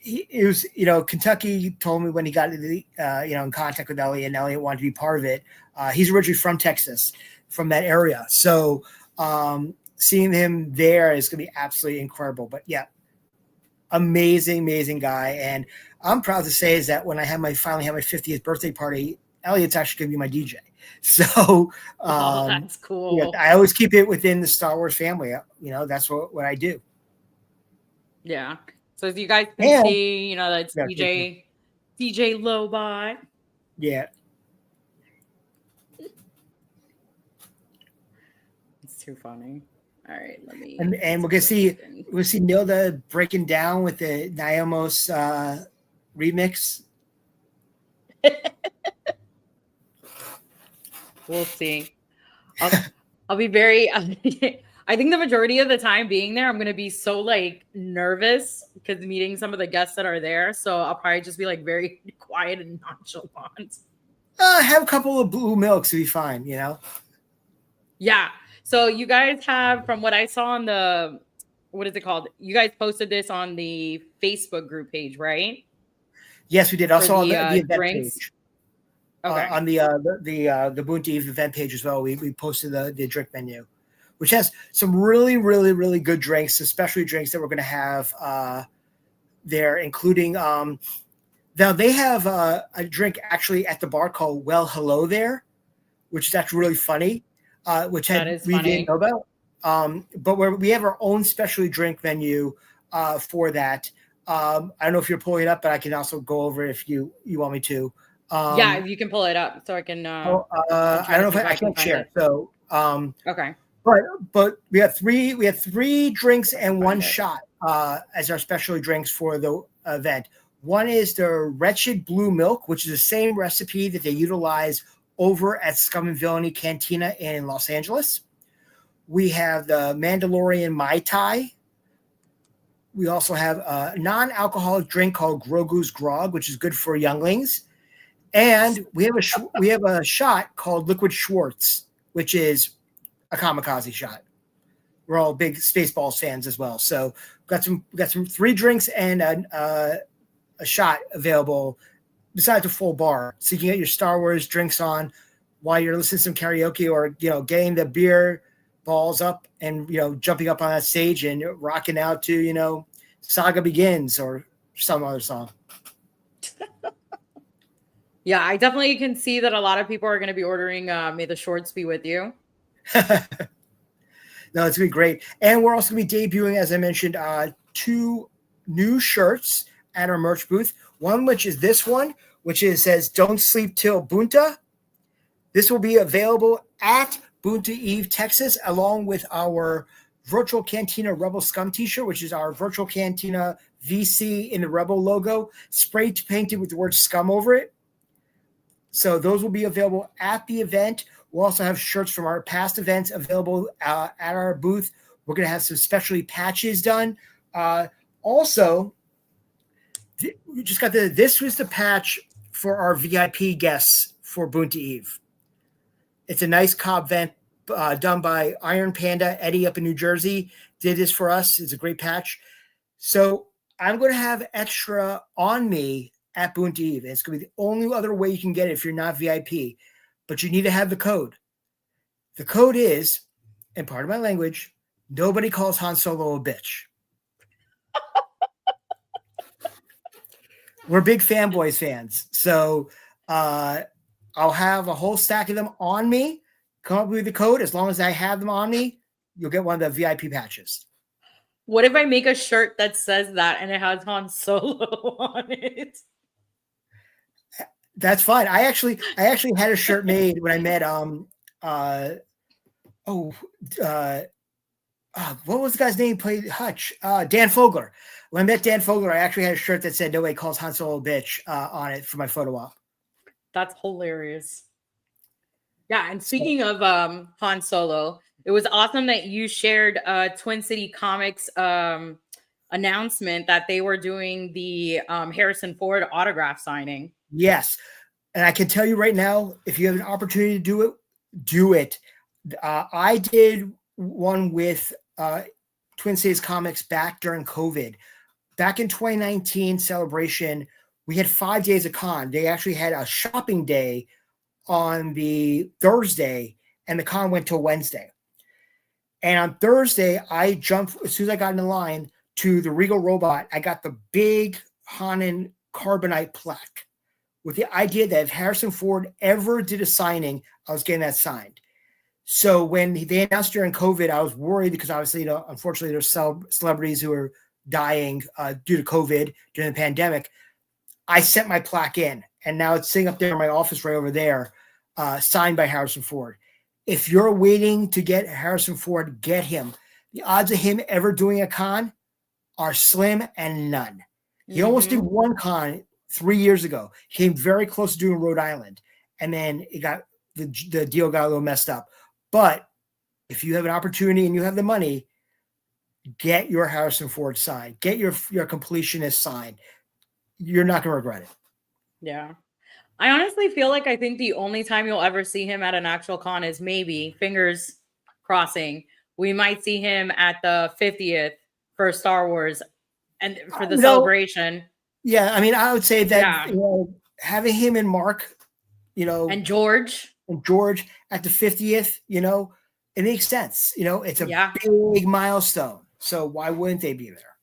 It was, Kentucky told me when he got in contact with Elliot, and Elliot wanted to be part of it. He's originally from Texas, from that area. So seeing him there is going to be absolutely incredible. But yeah, amazing guy. And I'm proud to say is that when I finally had my 50th birthday party, Elliot's actually going to be my DJ. So that's cool. Yeah, I always keep it within the Star Wars family. That's what I do. Yeah. So as you guys can see, that's DJ Lobot. Yeah. It's too funny. All right, let me. And we're gonna see Nilda breaking down with the Naomos remix. We'll see. I'll be very. I think the majority of the time being there, I'm going to be so like nervous because meeting some of the guests that are there. So I'll probably just be like very quiet and nonchalant. Have a couple of blue milks to be fine, you know? Yeah. So you guys have, from what I saw on the, what is it called? You guys posted this on the Facebook group page, right? Yes, we did. Also on the event drinks. page. Okay. On the Boonta event page as well, we posted the drink menu, which has some really, really, really good drinks, especially drinks that we're going to have there, including now they have a drink actually at the bar called Well Hello There, which is actually really funny, which we didn't know about. But we have our own specialty drink menu for that. I don't know if you're pulling it up, but I can also go over it if you want me to. Yeah, if you can pull it up so I can. I don't know if I can't share. It. So okay. But we have three drinks and one shot as our specialty drinks for the event. One is the Wretched Blue Milk, which is the same recipe that they utilize over at Scum and Villainy Cantina in Los Angeles. We have the Mandalorian Mai Tai. We also have a non-alcoholic drink called Grogu's Grog, which is good for younglings. And we have a shot called Liquid Schwartz, which is a kamikaze shot. We're all big Spaceballs fans as well. So we got some 3 drinks and a shot available besides a full bar. So you can get your Star Wars drinks on while you're listening to some karaoke or, getting the beer balls up and, jumping up on that stage and rocking out to, Saga Begins or some other song. Yeah, I definitely can see that a lot of people are going to be ordering May the Shorts Be With You. No, it's going to be great. And we're also going to be debuting, as I mentioned, 2 new shirts at our merch booth. One, which is this one, which says "Don't Sleep Till Boonta." This will be available at Boonta Eve, Texas, along with our Virtual Cantina Rebel Scum t-shirt, which is our Virtual Cantina VC in the Rebel logo, spray painted with the word scum over it. So those will be available at the event. We'll also have shirts from our past events available at our booth. We're going to have some specialty patches done. Also, we just got this was the patch for our VIP guests for Boonta Eve. It's a nice Cobb vent done by Iron Panda. Eddie up in New Jersey did this for us. It's a great patch. So I'm going to have extra on me at Boonta Eve. It's going to be the only other way you can get it if you're not VIP. But you need to have the code. The code is, and part of my language, nobody calls Han Solo a bitch. We're big fanboys fans. So I'll have a whole stack of them on me. Come up with the code. As long as I have them on me, you'll get one of the VIP patches. What if I make a shirt that says that and it has Han Solo on it? That's fine. I actually had a shirt made when I met what was the guy's name? Played Hutch. Dan Fogler. When I met Dan Fogler, I actually had a shirt that said "Nobody calls Han Solo a bitch" on it for my photo op. That's hilarious. Yeah, and speaking of Han Solo, it was awesome that you shared Twin City Comics announcement that they were doing the Harrison Ford autograph signing. Yes. And I can tell you right now, if you have an opportunity to do it, do it. I did one with Twin Cities Comics back during COVID. Back in 2019 celebration, we had 5 days of con. They actually had a shopping day on the Thursday, and the con went till Wednesday. And on Thursday, I jumped, as soon as I got in the line, to the Regal Robot. I got the big Hanan Carbonite plaque with the idea that if Harrison Ford ever did a signing, I was getting that signed. So when they announced during COVID, I was worried because obviously, unfortunately, there's celebrities who are dying due to COVID during the pandemic. I sent my plaque in, and now it's sitting up there in my office right over there, signed by Harrison Ford. If you're waiting to get Harrison Ford, get him. The odds of him ever doing a con are slim and none. He almost did one con 3 years ago. He came very close to doing Rhode Island, and then the deal got a little messed up. But if you have an opportunity and you have the money, get your Harrison Ford signed. Get your completionist signed. You're not going to regret it. Yeah. I honestly feel like I think the only time you'll ever see him at an actual con is maybe, fingers crossing, we might see him at the 50th for Star Wars and for the celebration. Yeah, I mean, I would say that Yeah. having him and Mark, and George at the 50th, it makes sense. It's a big milestone. So why wouldn't they be there?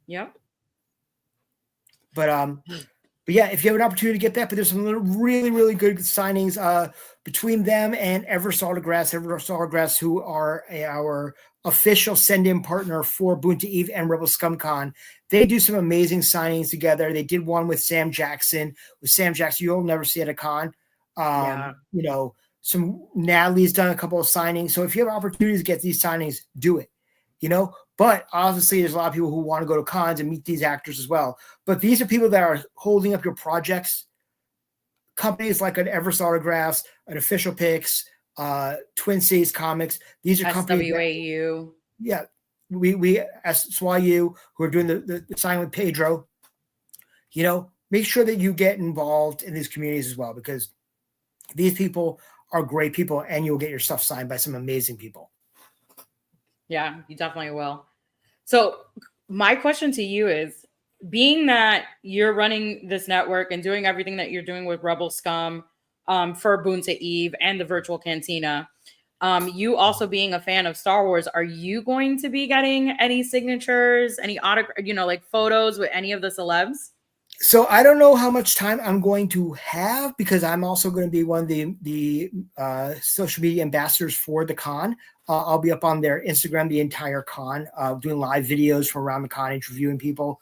Yep. But yeah, if you have an opportunity to get that, but there's some really, really good signings between them and Everest Autographs, who are our official send-in partner for Boonta Eve and Rebel Scum Con. They do some amazing signings together. They did one with Sam Jackson. With Sam Jackson, you'll never see at a con. Natalie's done a couple of signings. So if you have opportunities to get these signings, do it. But obviously there's a lot of people who want to go to cons and meet these actors as well. But these are people that are holding up your projects. Companies like an Everest Autographs, an Official Picks, Twin Cities Comics. These are companies. SWAU. We SWAU, who are doing the sign with Pedro. Make sure that you get involved in these communities as well, because these people are great people and you'll get your stuff signed by some amazing people. Yeah, you definitely will. So my question to you is, being that you're running this network and doing everything that you're doing with Rebel Scum for Boonta Eve and the virtual Cantina, you also being a fan of Star Wars, are you going to be getting any signatures, any like photos with any of the celebs? So I don't know how much time I'm going to have, because I'm also going to be one of the social media ambassadors for the con. I'll be up on their Instagram the entire con, doing live videos from around the con, interviewing people.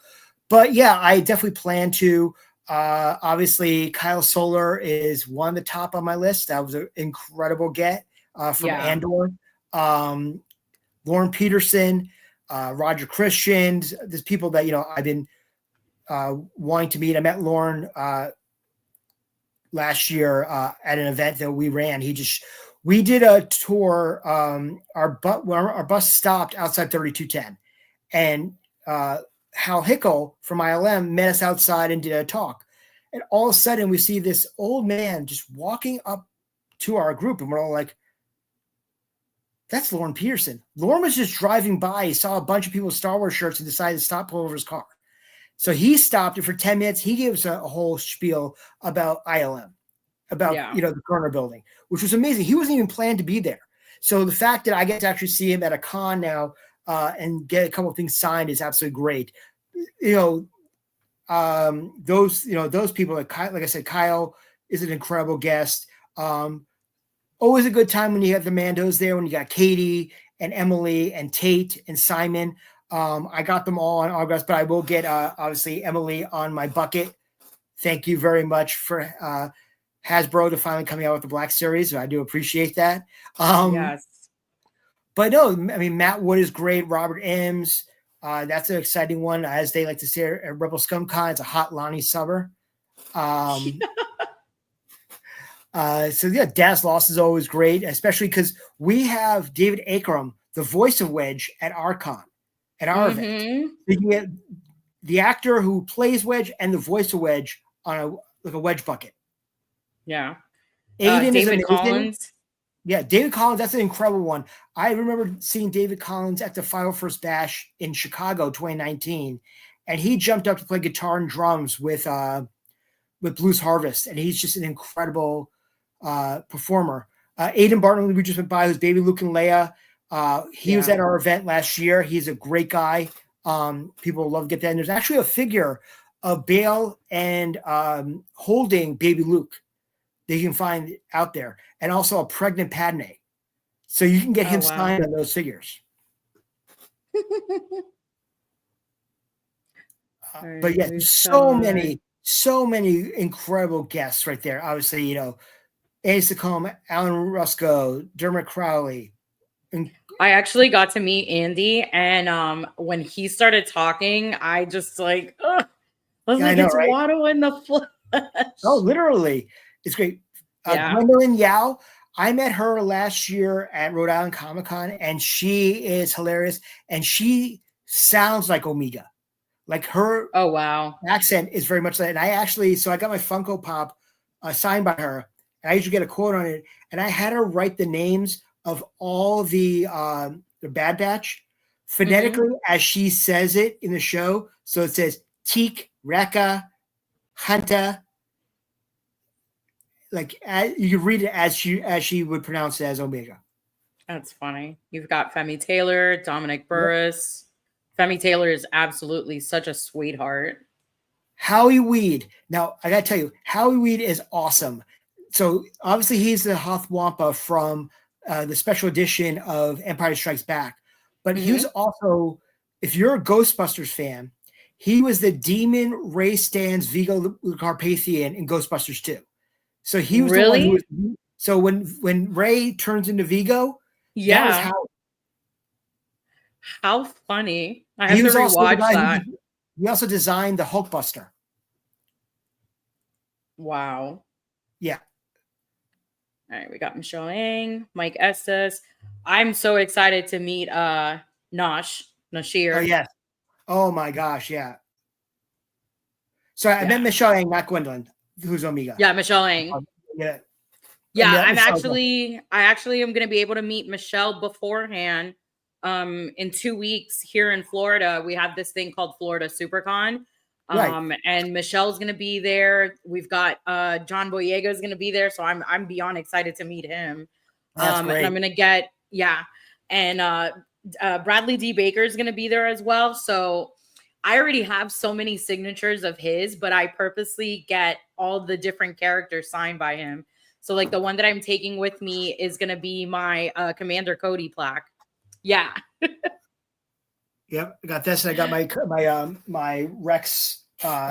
But yeah, I definitely plan to. Obviously, Kyle Solar is one of the top on my list. That was an incredible get from Andor. Lauren Peterson, Roger Christian. There's people that I've been wanting to meet. I met Lauren last year at an event that we ran. We did a tour. Our bus stopped outside 3210, and Hal Hickel from ILM met us outside and did a talk. And all of a sudden, we see this old man just walking up to our group, and we're all like, "That's Lauren Peterson." Lauren was just driving by. He saw a bunch of people with Star Wars shirts and decided to stop, pull over his car. So he stopped, and for 10 minutes, he gave us a whole spiel about ILM, about the corner building, which was amazing. He wasn't even planned to be there. So the fact that I get to actually see him at a con now and get a couple of things signed is absolutely great. Those people, like I said, Kyle is an incredible guest. Always a good time when you have the Mandos there, when you got Katie and Emily and Tate and Simon. I got them all on autographs, but I will get obviously Emily on my bucket. Thank you very much for Hasbro to finally coming out with the Black Series. I do appreciate that. Yes. But no, I mean, Matt Wood is great. Robert Ems, that's an exciting one. As they like to say at Rebel Scum Con, it's a hot Lonnie Summer. So yeah, Daz Loss is always great, especially because we have David Akram, the voice of Wedge, at our con. At our event, you can get the actor who plays Wedge and the voice of Wedge on a Wedge bucket. Yeah, Aiden David Collins. Yeah, David Collins. That's an incredible one. I remember seeing David Collins at the Final First Bash in Chicago, 2019, and he jumped up to play guitar and drums with Blues Harvest, and he's just an incredible performer. Aiden Barton, we just went by, who's Baby Luke and Leia. He was at our event last year. He's a great guy. People love to get that. And there's actually a figure of Bale and holding Baby Luke that you can find out there, and also a pregnant Padme. So you can get him signed on those figures. But yeah, so many incredible guests right there. Obviously, Annie Sacombe, Alan Rusco, Dermot Crowley. I actually got to meet Andy, and when he started talking, I just it's Watto in the flesh. Oh, literally. It's great. Gwendolyn Yao, I met her last year at Rhode Island Comic-Con, and she is hilarious. And she sounds like Omega. Like her Oh, wow. accent is very much that. And I got my Funko Pop signed by her. And I usually get a quote on it. And I had her write the names of all the Bad Batch phonetically as she says it in the show. So it says Teak, Rekka, Hunta. Like you can read it as she would pronounce it as Omega. That's funny. You've got Femi Taylor, Dominic Burris. Yep. Femi Taylor is absolutely such a sweetheart. Howie Weed. Now I gotta tell you, Howie Weed is awesome. So obviously he's the Hoth Wampa from the special edition of Empire Strikes Back, but he was also, if you're a Ghostbusters fan, he was the demon Ray Stans Vigo the Carpathian in Ghostbusters 2. So he was the one who was, so when Ray turns into Vigo, that was how funny. I have to rewatch that. He also designed the Hulkbuster. Wow. Yeah. All right, we got Michelle Ang, Mike Estes. I'm so excited to meet Nashir. Oh, yes. Oh my gosh, yeah. Sorry, I meant Michelle Ang, not Gwendolyn, who's Omega. Yeah, Michelle Ang. Yeah. Yeah, I actually am gonna be able to meet Michelle beforehand. In 2 weeks here in Florida, we have this thing called Florida SuperCon. And Michelle's gonna be there. We've got John Boyega is gonna be there, so I'm beyond excited to meet him. That's great. And I'm gonna get and Bradley D. Baker is gonna be there as well. So I already have so many signatures of his, but I purposely get all the different characters signed by him. So like the one that I'm taking with me is gonna be my Commander Cody plaque. Yeah. Yep, I got this. And I got my Rex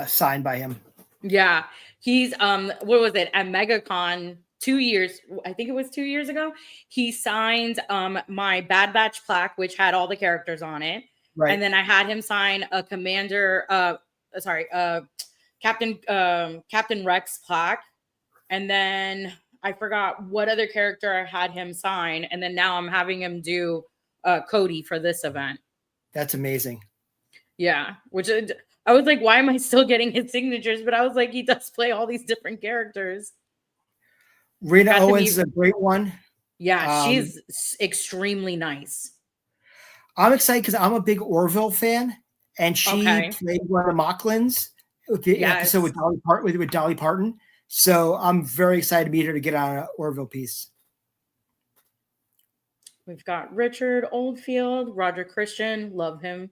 signed by him. Yeah, he's what was it at MegaCon 2 years? I think it was 2 years ago. He signed my Bad Batch plaque, which had all the characters on it. Right. And then I had him sign a Captain Rex plaque, and then I forgot what other character I had him sign, and then now I'm having him do Cody for this event. That's amazing. Yeah, which I was like, why am I still getting his signatures? But I was like, he does play all these different characters. Rena Owens is a great one. Yeah, she's extremely nice. I'm excited because I'm a big Orville fan, and she played one of the Mocklins with the episode with Dolly Parton. So I'm very excited to meet her to get on an Orville piece. We've got Richard Oldfield, Roger Christian, love him.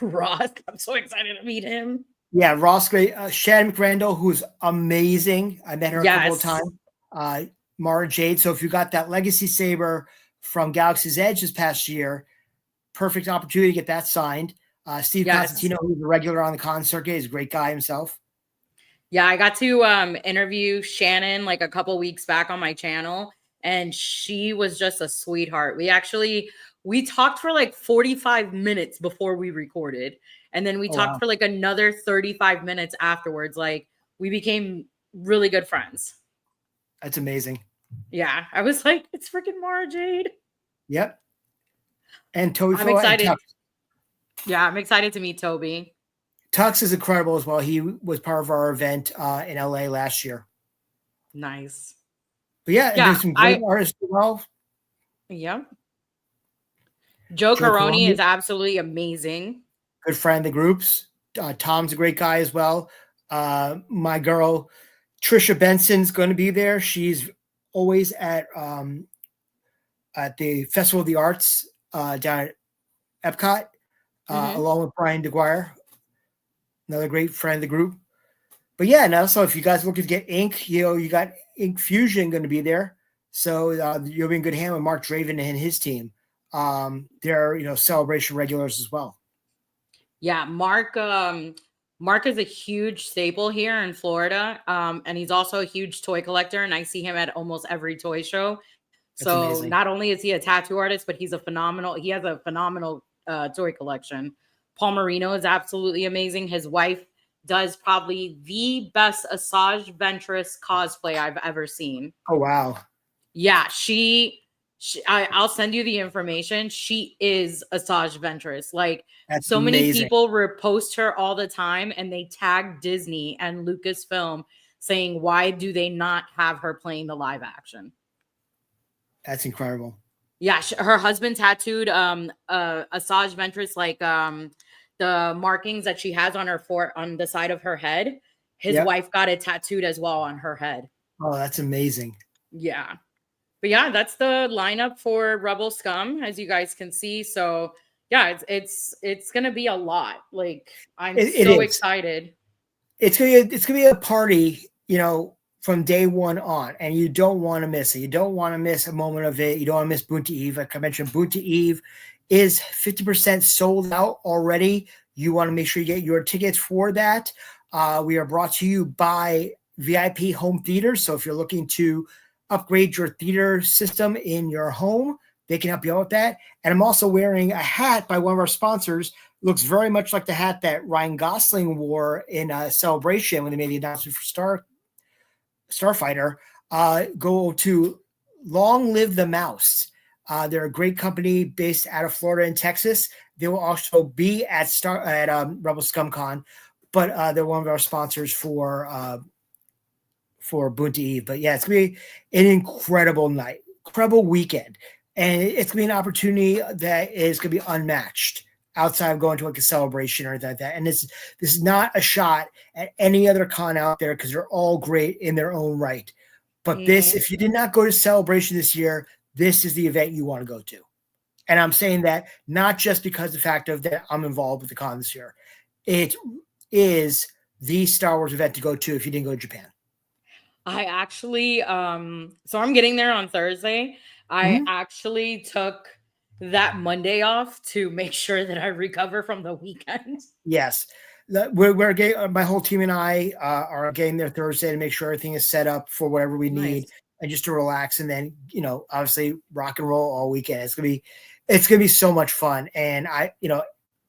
Ross, I'm so excited to meet him. Yeah, Ross, great. Shannon McRandall, who's amazing. I met her a couple of times. Mara Jade. So if you got that Legacy Saber from Galaxy's Edge this past year, perfect opportunity to get that signed. Steve Constantino, who's a regular on the con circuit, is a great guy himself. Yeah, I got to interview Shannon like a couple weeks back on my channel, and she was just a sweetheart. We talked for like 45 minutes before we recorded, and then we talked for like another 35 minutes afterwards. Like we became really good friends. That's amazing. Yeah, I was like, it's freaking Mara Jade. Yep. And Toby. I'm excited. Yeah, I'm excited to meet Toby. Tux is incredible as well. He was part of our event in LA last year. Nice. But yeah, there's some great artists as well. Yep. Joe Caroni is absolutely amazing. Good friend of the group's. Tom's a great guy as well. My girl, Trisha Benson's going to be there. She's always at the Festival of the Arts down at Epcot, along with Brian DeGuire, another great friend of the group. But yeah, and also if you guys are looking to get ink, you got Ink Fusion going to be there. So you'll be in good hand with Mark Draven and his team. They're Celebration regulars as well. Yeah, Mark is a huge staple here in Florida, and he's also a huge toy collector, and I see him at almost every toy show. So not only is he a tattoo artist, but he has a phenomenal toy collection. Paul Marino is absolutely amazing. His wife does probably the best Asajj Ventress cosplay I've ever seen. Oh wow. Yeah, I'll send you the information. She is Asajj Ventress. Like, That's so many amazing. people repost her all the time, and they tag Disney and Lucasfilm saying, why do they not have her playing the live action? That's incredible. Yeah, her husband tattooed Asajj Ventress, like the markings that she has on on the side of her head. His wife got it tattooed as well on her head. Oh, that's amazing. Yeah. But yeah, that's the lineup for Rebel Scum, as you guys can see. So yeah, it's gonna be a lot. Like, I'm so excited. It's gonna be a party, you know, from day one on, and you don't want to miss it. You don't want to miss a moment of it. You don't want to miss Boonta Eve. Like I mentioned, Boonta Eve is 50% sold out already. You want to make sure you get your tickets for that. We are brought to you by VIP Home Theater. So if you're looking to upgrade your theater system in your home, they can help you out with that. And I'm also wearing a hat by one of our sponsors. Looks very much like the hat that Ryan Gosling wore in Celebration when they made the announcement for Starfighter. Go to Long Live the Mouse. They're a great company based out of Florida and Texas. They will also be at Rebel Scum Con, but they're one of our sponsors for Boonta Eve. But yeah, it's gonna be an incredible night, incredible weekend, and it's gonna be an opportunity that is gonna be unmatched outside of going to like a celebration or that. And this is not a shot at any other con out there because they're all great in their own right. But this, if you did not go to Celebration this year, this is the event you want to go to. And I'm saying that not just because of the fact of that I'm involved with the con this year. It is the Star Wars event to go to if you didn't go to Japan. I actually, so I'm getting there on Thursday. I actually took that Monday off to make sure that I recover from the weekend. Yes. We're getting, my whole team and I are getting there Thursday to make sure everything is set up for whatever we need and just to relax. And then, you know, obviously rock and roll all weekend. It's going to be so much fun. And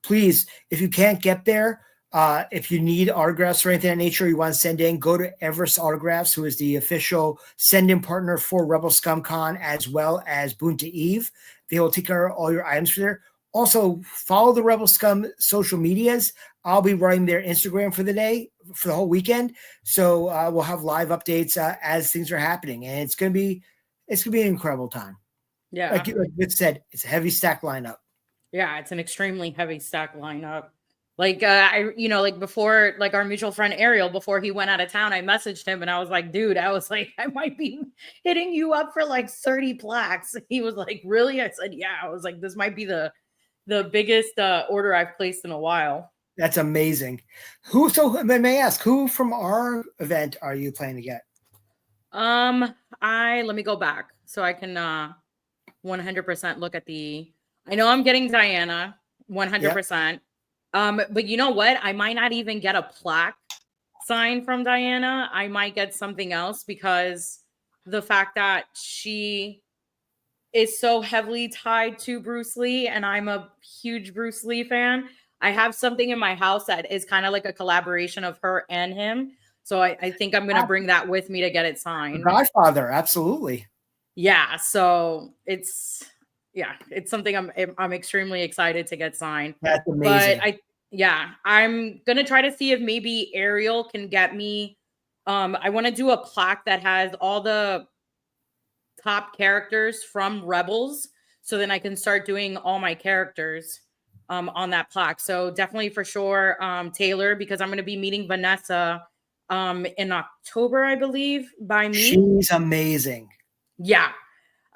please, if you can't get there, if you need autographs or anything of that nature you want to send in, go to Everest Autographs, who is the official send-in partner for Rebel Scum Con as well as Boonta Eve. They will take care of all your items for there. Also, follow the Rebel Scum social medias. I'll be running their Instagram for the whole weekend. So we'll have live updates as things are happening, and it's gonna be an incredible time. Yeah, like it said, it's a heavy stack lineup. Yeah, it's an extremely heavy stack lineup. Like like before, like our mutual friend Ariel, before he went out of town, I messaged him and I was like, dude, I might be hitting you up for like 30 plaques. He was like, really? I said, yeah. I was like, this might be the biggest order I've placed in a while. That's amazing. May I ask, who from our event are you planning to get? Let me go back so I can 100% look at I know I'm getting Diana 100%. Yep. But you know what? I might not even get a plaque signed from Diana. I might get something else because the fact that she is so heavily tied to Bruce Lee, and I'm a huge Bruce Lee fan. I have something in my house that is kind of like a collaboration of her and him. So I think I'm going to bring that with me to get it signed. Godfather, absolutely. Yeah. So it's something I'm extremely excited to get signed. That's amazing. But I'm going to try to see if maybe Ariel can get me. I want to do a plaque that has all the top characters from Rebels. So then I can start doing all my characters on that plaque. So definitely for sure, Taylor, because I'm going to be meeting Vanessa in October, I believe, by me. She's amazing. Yeah.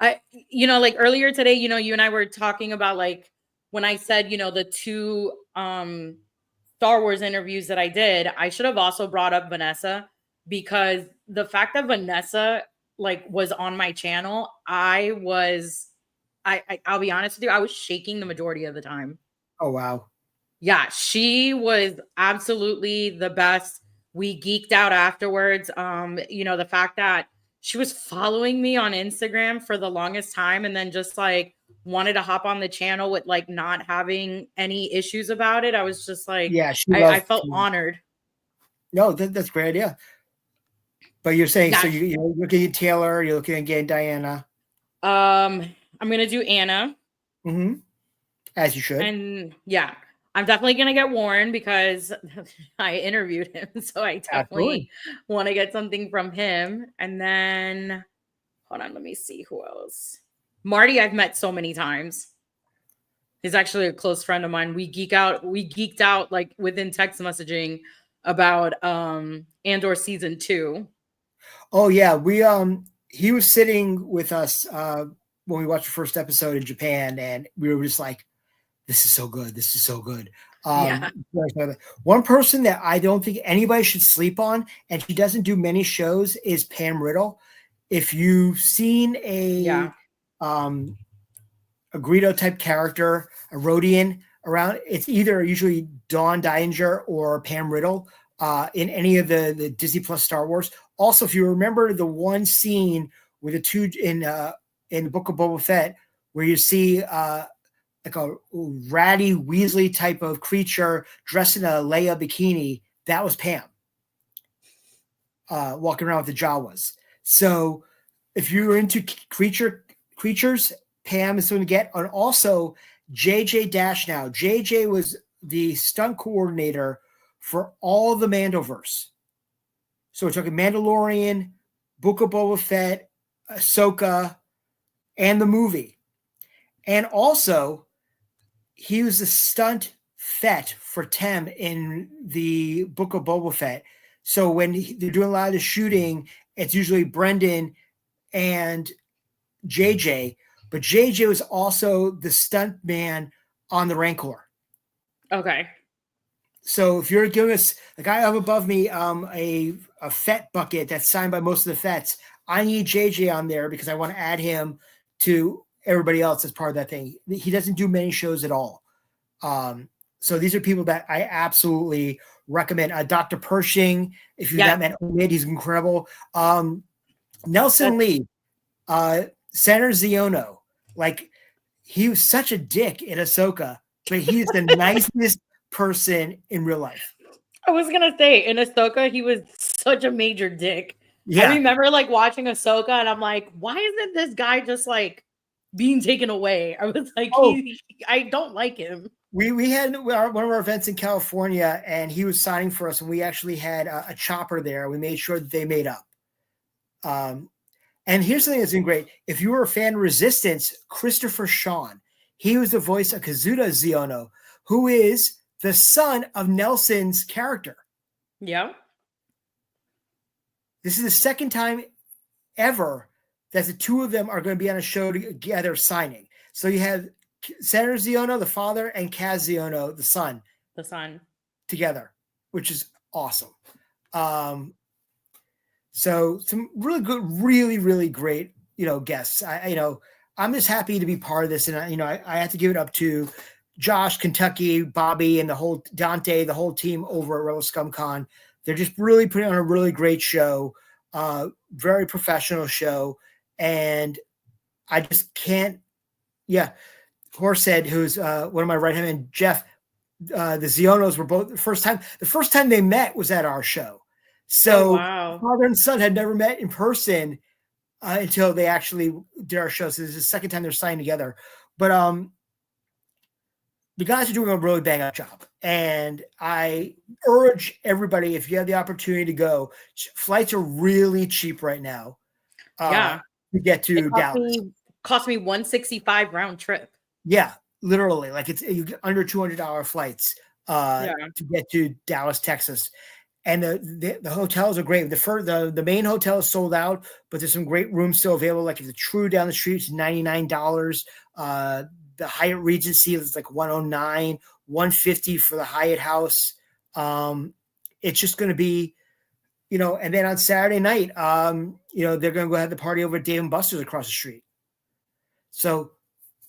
Like earlier today, you and I were talking about like when I said, the 2 Star Wars interviews that I did, I should have also brought up Vanessa, because the fact that Vanessa was on my channel, I'll be honest with you, I was shaking the majority of the time. Oh, wow. Yeah, she was absolutely the best. We geeked out afterwards. The fact that she was following me on Instagram for the longest time and then just wanted to hop on the channel with not having any issues about it. I was just like, yeah, I felt honored. No, that's a great idea. But you're saying Yeah. so you're looking at Taylor, you're looking at getting Diana. I'm gonna do Anna. Mm-hmm. As you should. And yeah, I'm definitely gonna get Warren because I interviewed him, so I Absolutely. definitely want to get something from him. And then hold on, let me see who else. Marty, I've met so many times. He's actually a close friend of mine. We geeked out like within text messaging about Andor season 2. Oh yeah, we he was sitting with us when we watched the first episode in Japan, and we were just like, "This is so good! This is so good." Yeah. One person that I don't think anybody should sleep on, and she doesn't do many shows, is Pam Riddle. If you've seen a Greedo type character, a Rhodian around, it's either usually Dawn Dininger or Pam Riddle in any of the Disney Plus Star Wars. Also, if you remember the one scene with the two in the Book of Boba Fett, where you see like a ratty Weasley type of creature dressed in a Leia bikini, that was Pam walking around with the Jawas. So if you're into creatures, Pam is going to get. And also JJ Dash now. JJ was the stunt coordinator for all of the Mandoverse. So we're talking Mandalorian, Book of Boba Fett, Ahsoka, and the movie. And also, he was the stunt Fett for Tem in the Book of Boba Fett. So when they're doing a lot of the shooting, it's usually Brendan and JJ. But JJ was also the stunt man on the Rancor. Okay. So if you're giving us, like I have above me a Fett bucket that's signed by most of the Fets, I need JJ on there because I want to add him to everybody else as part of that thing. He doesn't do many shows at all. So these are people that I absolutely recommend. Dr. Pershing, if you've not met Omid, he's incredible. Nelson Lee, Senator Ziono, like he was such a dick in Ahsoka, but he's the nicest person in real life. I was gonna say in Ahsoka, he was such a major dick. Yeah. I remember like watching Ahsoka, and I'm like, why isn't this guy just like being taken away? I was like, I don't like him. We had one of our events in California, and he was signing for us, and we actually had a chopper there. We made sure that they made up. And here's something that's been great. If you were a fan of Resistance, Christopher Sean, he was the voice of Kazuda Ziono, who is the son of Nelson's character. Yeah. This is the second time ever that the two of them are going to be on a show together signing. So you have Senator Ziono, the father, and Kaz Ziono, the son. The son. Together, which is awesome. So some really good, really, really great, guests. I'm just happy to be part of this. And I have to give it up to Josh, Kentucky, Bobby, and the whole Dante, the whole team over at Rebel Scum Con. They're just really putting on a really great show, very professional show. And I just can't, Horsehead, who's one of my right hand man, Jeff, the Zionos were both the first time they met was at our show. So father and son had never met in person until they actually did our show. So this is the second time they're signing together. But the guys are doing a really bang up job. And I urge everybody, if you have the opportunity to go, flights are really cheap right now. To get to Dallas. Cost me $165 round trip. Yeah, literally. Like you get under $200 flights to get to Dallas, Texas. And the hotels are great. The main hotel is sold out, but there's some great rooms still available. Like if the True down the street is $99. The Hyatt Regency is like $109, $150 for the Hyatt House. It's just going to be, and then on Saturday night, they're going to go have the party over at Dave & Buster's across the street. So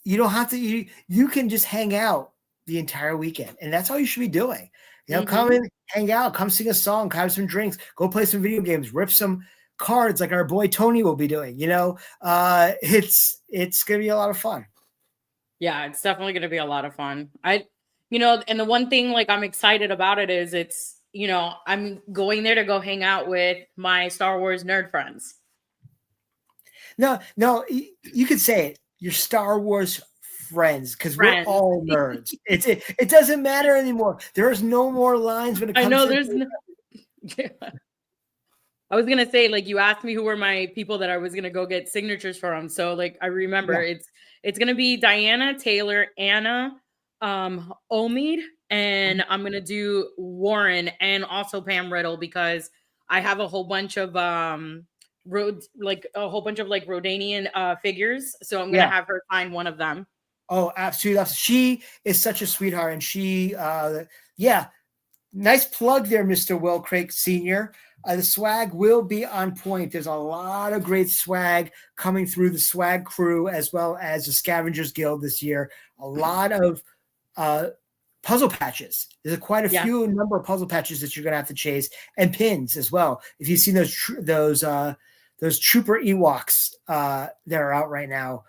you don't have to, you can just hang out the entire weekend. And that's all you should be doing. Come in, hang out, come sing a song, have some drinks, go play some video games, rip some cards like our boy Tony will be doing. It's going to be a lot of fun. Yeah, it's definitely going to be a lot of fun. And the one thing like I'm excited about it is it's, I'm going there to go hang out with my Star Wars nerd friends. No, you could say it. Your Star Wars friends, because we're Friends. all nerds. It doesn't matter anymore. There's no more lines when it comes I know to there's no. Yeah. I was gonna say, like, you asked me who were my people that I was gonna go get signatures from. So, like, I remember it's gonna be Diana, Taylor, Anna, Omid, and I'm gonna do Warren and also Pam Riddle because I have a whole bunch of Rodanian figures. So I'm gonna have her find one of them. Oh, absolutely. She is such a sweetheart, and she nice plug there, Mr. Will Craig Sr. The swag will be on point. There's a lot of great swag coming through the swag crew as well as the Scavengers Guild this year. A lot of puzzle patches. There's quite a few number of puzzle patches that you're going to have to chase, and pins as well. If you've seen those Trooper Ewoks that are out right now,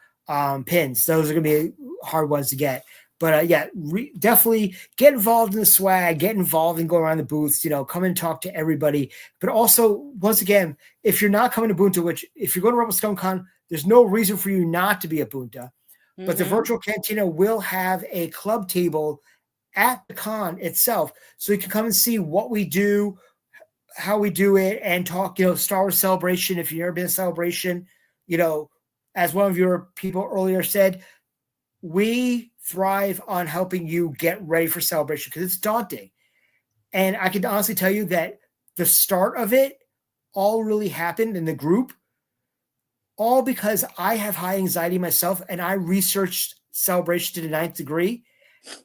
pins, those are going to be hard ones to get. But definitely get involved in the swag, get involved and go around the booths, come and talk to everybody. But also, once again, if you're not coming to Boonta, which if you're going to Rebel Scum Con, there's no reason for you not to be at Boonta. Mm-hmm. But the virtual Cantina will have a club table at the con itself. So you can come and see what we do, how we do it, and talk, Star Wars Celebration. If you've never been to Celebration, as one of your people earlier said, we thrive on helping you get ready for Celebration because it's daunting. And I can honestly tell you that the start of it all really happened in the group, all because I have high anxiety myself and I researched Celebration to the 9th degree.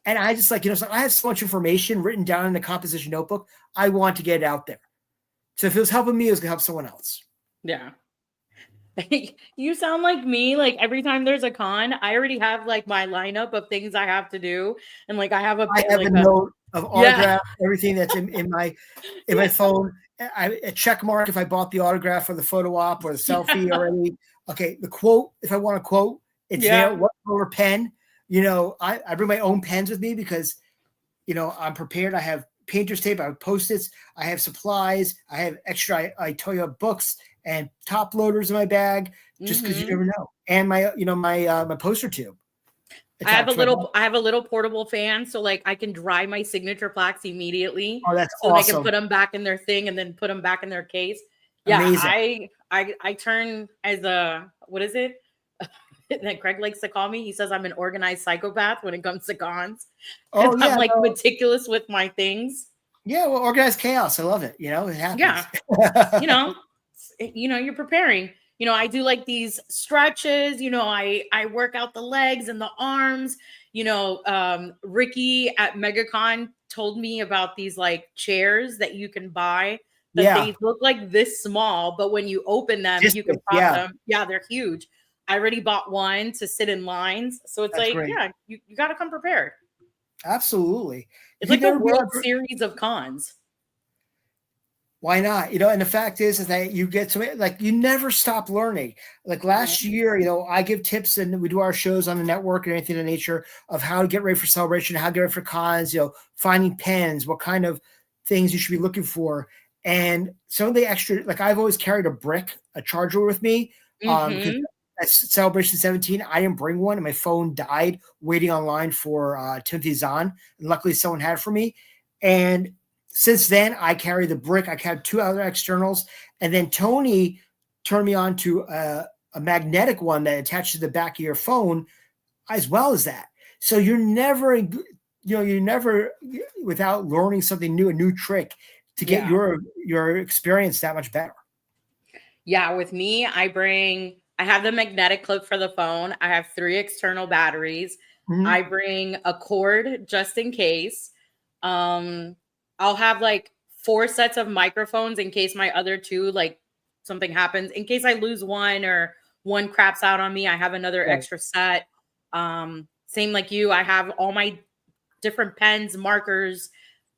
And I just so I have so much information written down in the composition notebook. I want to get it out there. So if it was helping me, it was going to help someone else. Yeah. You sound like me. Like every time there's a con, I already have like my lineup of things I have to do, and like I have a note of autograph, everything that's in my phone. A check mark if I bought the autograph or the photo op or the selfie already. Okay, the quote if I want a quote, it's there. What color pen? I bring my own pens with me because I'm prepared. I have painter's tape, I have Post-its, I have supplies, I have extra I tell you books and top loaders in my bag just because you never know. And my my poster tube. I have a little portable fan so like I can dry my signature plaques immediately. Oh, that's so awesome. I can put them back in their thing and then put them back in their case. Yeah, amazing. I turn as a what is it? That Craig likes to call me. He says I'm an organized psychopath when it comes to cons. Oh, yeah, I'm meticulous with my things. Yeah, well, organized chaos. I love it. It happens. Yeah. You're preparing. I do like these stretches. I work out the legs and the arms. Ricky at MegaCon told me about these like chairs that you can buy that they look like this small, but when you open them, you can prop them. Yeah, they're huge. I already bought one to sit in lines. So it's great. You got to come prepared. Absolutely. It's like a World Series of cons. Why not? And the fact is that you get to you never stop learning. Like last year, I give tips and we do our shows on the network and anything of the nature of how to get ready for Celebration, how to get ready for cons, finding pens, what kind of things you should be looking for. And some of the extra, like I've always carried a charger with me. Because at Celebration 17, I didn't bring one, and my phone died waiting online for Timothy Zahn. And luckily, someone had it for me. And since then, I carry the brick. I have 2 other externals, and then Tony turned me on to a magnetic one that attaches to the back of your phone, as well as that. So you're never without learning something new, a new trick to get your experience that much better. Yeah, with me, I have the magnetic clip for the phone. I have 3 external batteries. I bring a cord just in case. I'll have like 4 sets of microphones in case my other 2, like something happens. In case I lose one or one craps out on me, I have another extra set. Same like you, I have all my different pens, markers,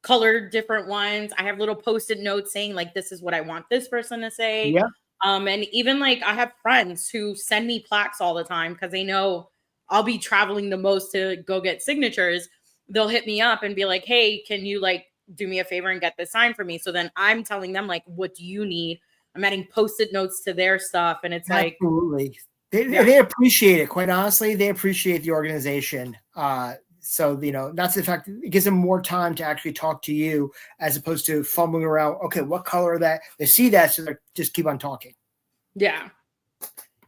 colored different ones. I have little Post-it notes saying like, this is what I want this person to say. Yeah. And even like I have friends who send me plaques all the time because they know I'll be traveling the most to go get signatures. They'll hit me up and be like, hey, can you like do me a favor and get this signed for me. So then I'm telling them like, what do you need? I'm adding post-it notes to their stuff. And it's like, absolutely. They appreciate it. Quite honestly, they appreciate the organization. So, that's the fact it gives them more time to actually talk to you as opposed to fumbling around. Okay, what color that? They see that, so they just keep on talking. Yeah.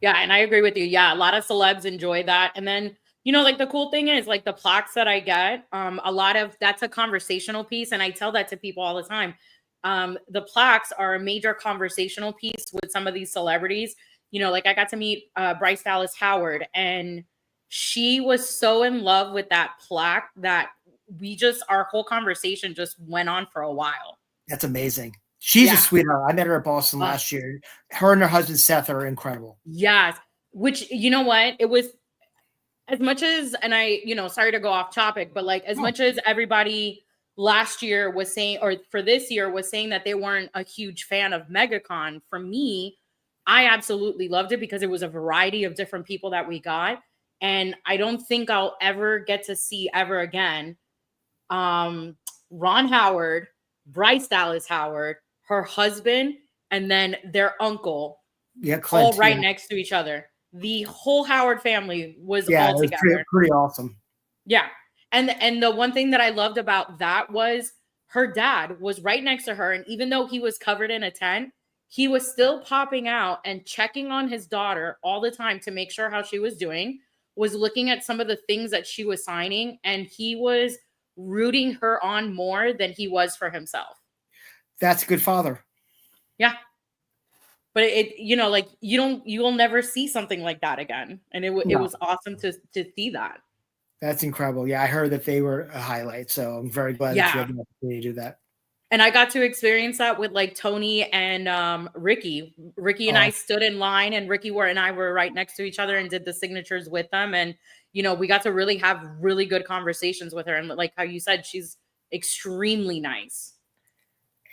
Yeah. And I agree with you. Yeah. A lot of celebs enjoy that. And then, like the cool thing is like the plaques that I get, a lot of that's a conversational piece. And I tell that to people all the time. The plaques are a major conversational piece with some of these celebrities. Like I got to meet Bryce Dallas Howard, and she was so in love with that plaque that our whole conversation just went on for a while. That's amazing. She's a sweetheart. I met her at Boston last year. Her and her husband Seth are incredible. Yes. Which, you know what? It was as much as, and I, sorry to go off topic, but like as much as everybody last year was saying, or for this year was saying that they weren't a huge fan of MegaCon, for me, I absolutely loved it because it was a variety of different people that we got. And I don't think I'll ever get to see ever again Ron Howard, Bryce Dallas Howard, her husband, and then their uncle, Clint, all right next to each other. The whole Howard family was all together. It was pretty awesome. Yeah. And the one thing that I loved about that was her dad was right next to her. And even though he was covered in a tent, he was still popping out and checking on his daughter all the time to make sure how she was doing, was looking at some of the things that she was signing, and he was rooting her on more than he was for himself. That's a good father. Yeah. But you'll never see something like that again. And it was awesome to see that. That's incredible. Yeah, I heard that they were a highlight, so I'm very glad that you had the opportunity to do that. And I got to experience that with like Tony and Ricky. Ricky and I stood in line, and Ricky and I were right next to each other and did the signatures with them. And, we got to really have really good conversations with her. And like how you said, she's extremely nice.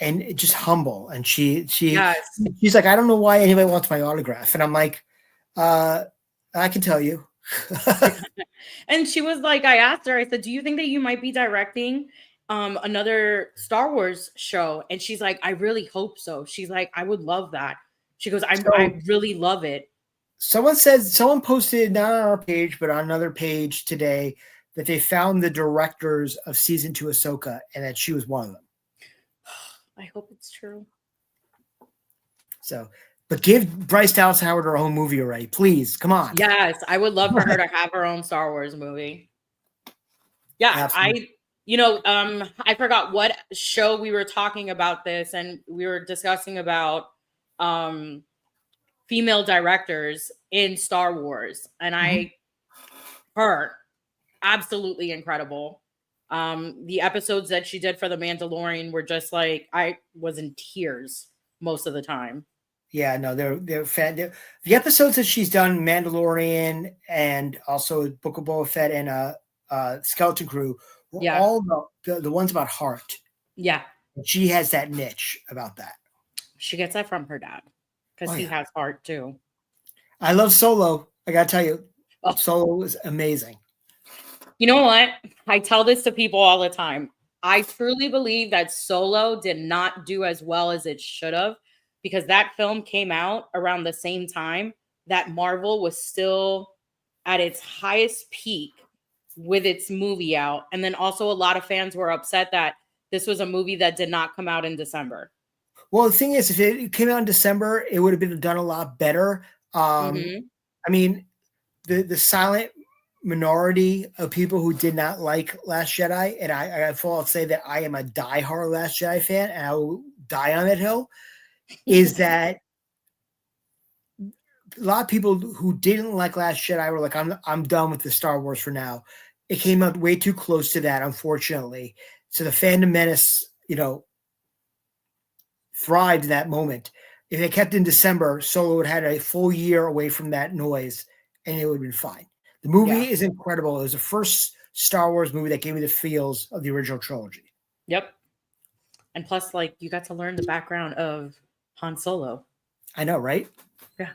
And just humble. And she's like, I don't know why anybody wants my autograph. And I'm like, I can tell you. And she was like, I asked her, I said, do you think that you might be directing another Star Wars show? And she's like, I really hope so. She's like, I would love that. She goes, I really love it. Someone posted not on our page, but on another page today that they found the directors of season 2 Ahsoka and that she was one of them. I hope it's true. So, but give Bryce Dallas Howard her own movie already, please. Come on. Yes, I would love for her to have her own Star Wars movie. Yeah, absolutely. I forgot what show we were talking about this, and we were discussing about female directors in Star Wars, and her absolutely incredible. The episodes that she did for The Mandalorian were just like, I was in tears most of the time. Yeah, no, they're fan. The episodes that she's done, Mandalorian and also Book of Boba Fett and Skeleton Crew, were all the ones about heart. Yeah. She has that niche about that. She gets that from her dad because he has heart too. I love Solo. I got to tell you, Solo is amazing. You know what? I tell this to people all the time. I truly believe that Solo did not do as well as it should have, because that film came out around the same time that Marvel was still at its highest peak with its movie out. And then also a lot of fans were upset that this was a movie that did not come out in December. Well, the thing is, if it came out in December, it would have been done a lot better. I mean, the silent minority of people who did not like Last Jedi, and I full out say that I am a diehard Last Jedi fan, and I will die on that hill, is that a lot of people who didn't like Last Jedi were like, I'm done with the Star Wars for now. It came out way too close to that, unfortunately. So the fandom menace, thrived in that moment. If they kept in December, Solo would have had a full year away from that noise, and it would have been fine. The movie is incredible. It was the first Star Wars movie that gave me the feels of the original trilogy. Yep. And plus, like, you got to learn the background of Han Solo. I know, right? Yeah.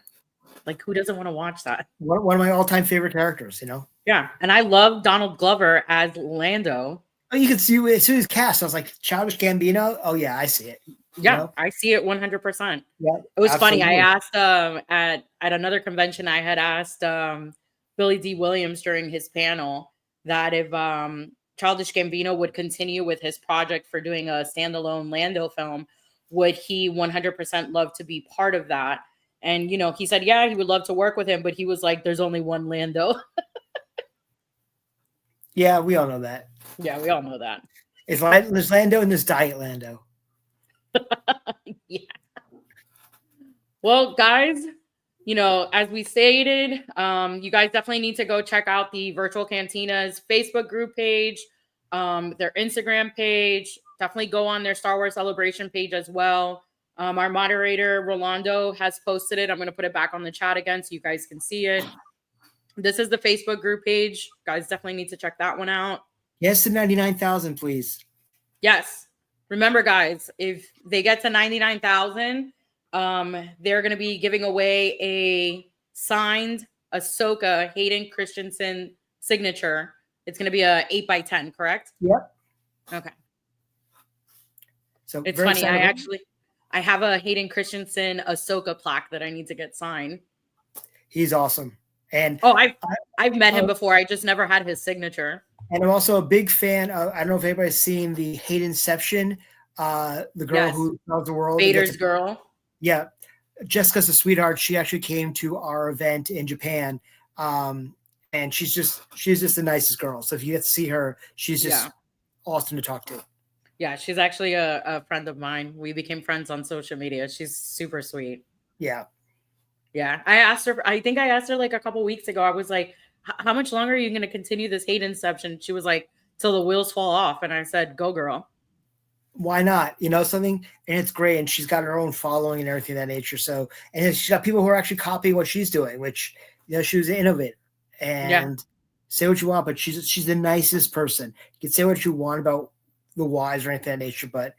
Like, who doesn't want to watch that? One of my all-time favorite characters, Yeah. And I love Donald Glover as Lando. Oh, you could see as soon as cast, I was like, Childish Gambino. Oh yeah, I see it. Yeah, I see it 100%. Yeah, It was absolutely. funny. I asked at another convention, I had asked Billy D. Williams during his panel that if Childish Gambino would continue with his project for doing a standalone Lando film, would he 100% love to be part of that? And he said, yeah, he would love to work with him, but he was like, there's only one Lando. Yeah, we all know that. Yeah, we all know that. There's Lando and there's Diet Lando. Yeah. Well, guys, as we stated, you guys definitely need to go check out the Virtual Cantina's Facebook group page, their Instagram page. Definitely go on their Star Wars Celebration page as well. Our moderator, Rolando, has posted it. I'm going to put it back on the chat again so you guys can see it. This is the Facebook group page. Guys definitely need to check that one out. Yes to 99,000, please. Yes. Remember, guys, if they get to 99,000, they're going to be giving away a signed Ahsoka Hayden Christensen signature. It's going to be a 8x10, correct? Yep. Okay. So it's funny. I have a Hayden Christensen Ahsoka plaque that I need to get signed. He's awesome. And I've met him before. I just never had his signature. And I'm also a big fan of, I don't know if anybody's seen the Haydenception, the girl who knows the world. Vader's girl. Yeah. Jessica's a sweetheart. She actually came to our event in Japan. And she's just the nicest girl. So if you get to see her, she's just awesome to talk to. Yeah, she's actually a friend of mine. We became friends on social media. She's super sweet. Yeah. Yeah. I think I asked her like a couple weeks ago. I was like, how much longer are you going to continue this Haydenception? She was like, till the wheels fall off. And I said, go girl. Why not? Something, and it's great. And she's got her own following and everything of that nature. So, and she's got people who are actually copying what she's doing, which, she was an innovator. And say what you want, but she's the nicest person. You can say what you want about the whys or anything of that nature, but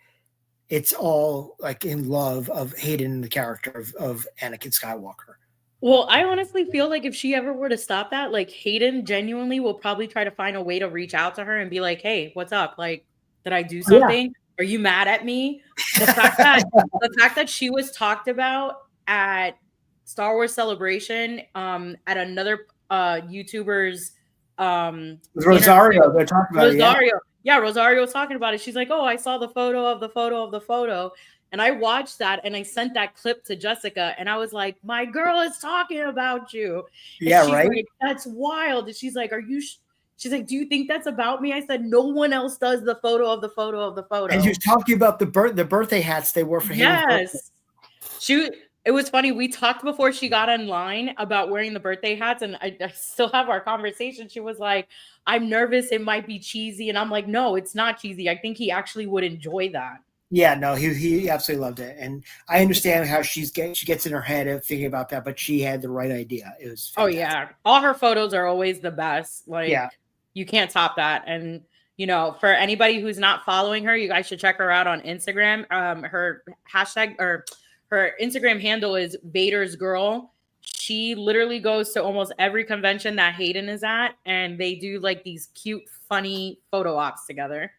it's all like in love of Hayden, the character of Anakin Skywalker. Well, I honestly feel like if she ever were to stop that, like Hayden genuinely will probably try to find a way to reach out to her and be like, hey, what's up? Like, did I do something? Yeah. Are you mad at me? The fact that she was talked about at Star Wars Celebration, at another YouTuber's Rosario, they're talking about Rosario. Yeah, Rosario was talking about it. She's like, oh, I saw the photo of the photo. And I watched that and I sent that clip to Jessica and I was like, my girl is talking about you. And yeah, she's right. Like, that's wild. And she's like, she's like, do you think that's about me? I said, no one else does the photo of the photo. And she was talking about the birthday hats they wore for him. Yes. It was funny. We talked before she got online about wearing the birthday hats, and I still have our conversation. She was like, I'm nervous. It might be cheesy. And I'm like, no, it's not cheesy. I think he actually would enjoy that. Yeah, no, he absolutely loved it. And I understand how she gets in her head of thinking about that, but she had the right idea. It was fantastic. Oh, yeah. All her photos are always the best. Like, you can't top that. And, for anybody who's not following her, you guys should check her out on Instagram. Her hashtag or her Instagram handle is Vader's Girl. She literally goes to almost every convention that Hayden is at, and they do like these cute, funny photo ops together.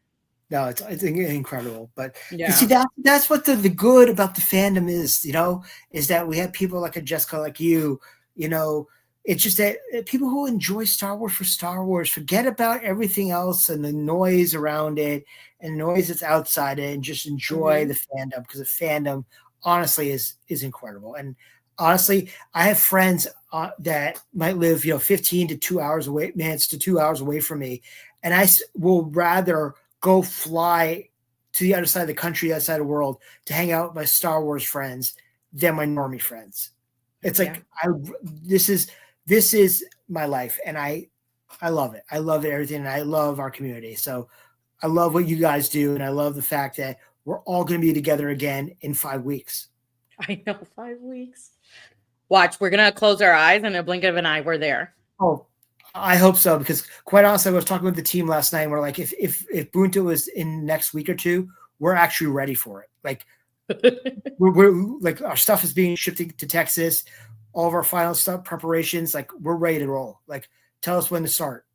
No, it's incredible. But you see, that's what the good about the fandom is, is that we have people like a Jessica, like you, it's just that people who enjoy Star Wars for Star Wars forget about everything else and the noise around it and the noise that's outside it and just enjoy the fandom, because the fandom honestly is incredible. And honestly, I have friends that might live 15 to 2 hours away, minutes to 2 hours away from me, and I will rather go fly to the other side of the country, the other side of the world, to hang out with my Star Wars friends than my normie friends. It's like this is my life, and I love it. I love everything, and I love our community. So I love what you guys do, and I love the fact that we're all going to be together again in 5 weeks. I know, 5 weeks. Watch, we're going to close our eyes and in a blink of an eye, we're there. Oh, I hope so, because quite honestly, I was talking with the team last night, and we're like, if Boonta was in next week or two, we're actually ready for it. Like, we're like, our stuff is being shipped to Texas. All of our final stuff preparations, like, we're ready to roll. Like, tell us when to start.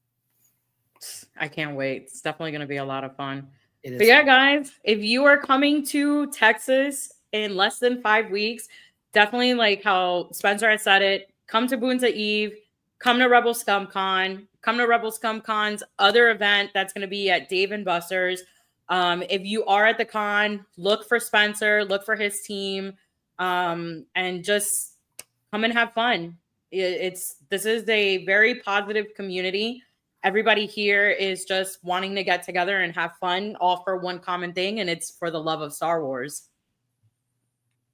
I can't wait. It's definitely going to be a lot of fun. It is But yeah, fun. guys, if you are coming to Texas in less than 5 weeks, definitely like how Spencer has said it, come to Boonta Eve, come to Rebel Scum Con, come to Rebel Scum Con's other event that's going to be at Dave and Buster's. If you are at the con, look for Spencer, look for his team, and just come and have fun. This is a very positive community. Everybody here is just wanting to get together and have fun, all for one common thing, and it's for the love of Star Wars.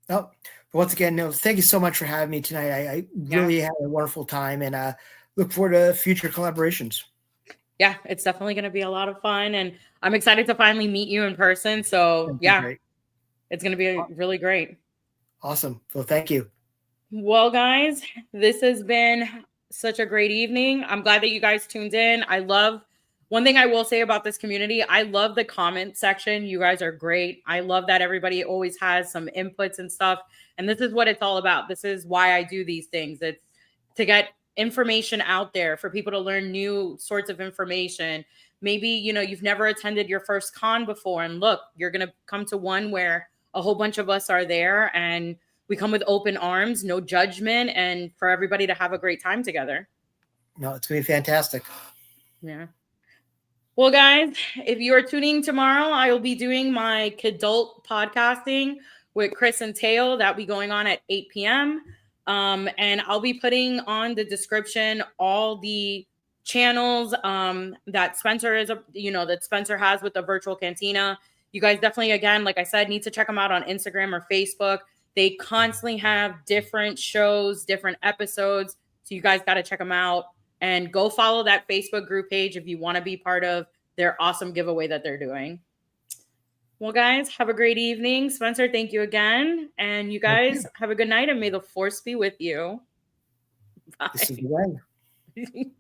Oh, but once again, no, thank you so much for having me tonight. I really had a wonderful time, and look forward to future collaborations. Yeah, it's definitely going to be a lot of fun, and I'm excited to finally meet you in person. So yeah, it's going to be really great. Awesome. Well, thank you. Well, guys, this has been such a great evening. I'm glad that you guys tuned in. One thing I will say about this community, I love the comment section. You guys are great. I love that everybody always has some inputs and stuff. And this is what it's all about. This is why I do these things. It's to get information out there for people to learn new sorts of information. Maybe, you've never attended your first con before, and look, you're going to come to one where a whole bunch of us are there, and we come with open arms, no judgment, and for everybody to have a great time together. No, it's going to be fantastic. Yeah. Well, guys, if you are tuning tomorrow, I will be doing my Kidult podcasting with Chris and Teo. That'll be going on at 8 p.m. And I'll be putting on the description all the channels that Spencer that Spencer has with the virtual cantina. You guys definitely, again, like I said, need to check them out on Instagram or Facebook. They constantly have different shows, different episodes. So you guys got to check them out. And go follow that Facebook group page if you want to be part of their awesome giveaway that they're doing. Well, guys, have a great evening. Spencer, thank you again. And you guys have a good night, and may the force be with you. Bye. This is the way.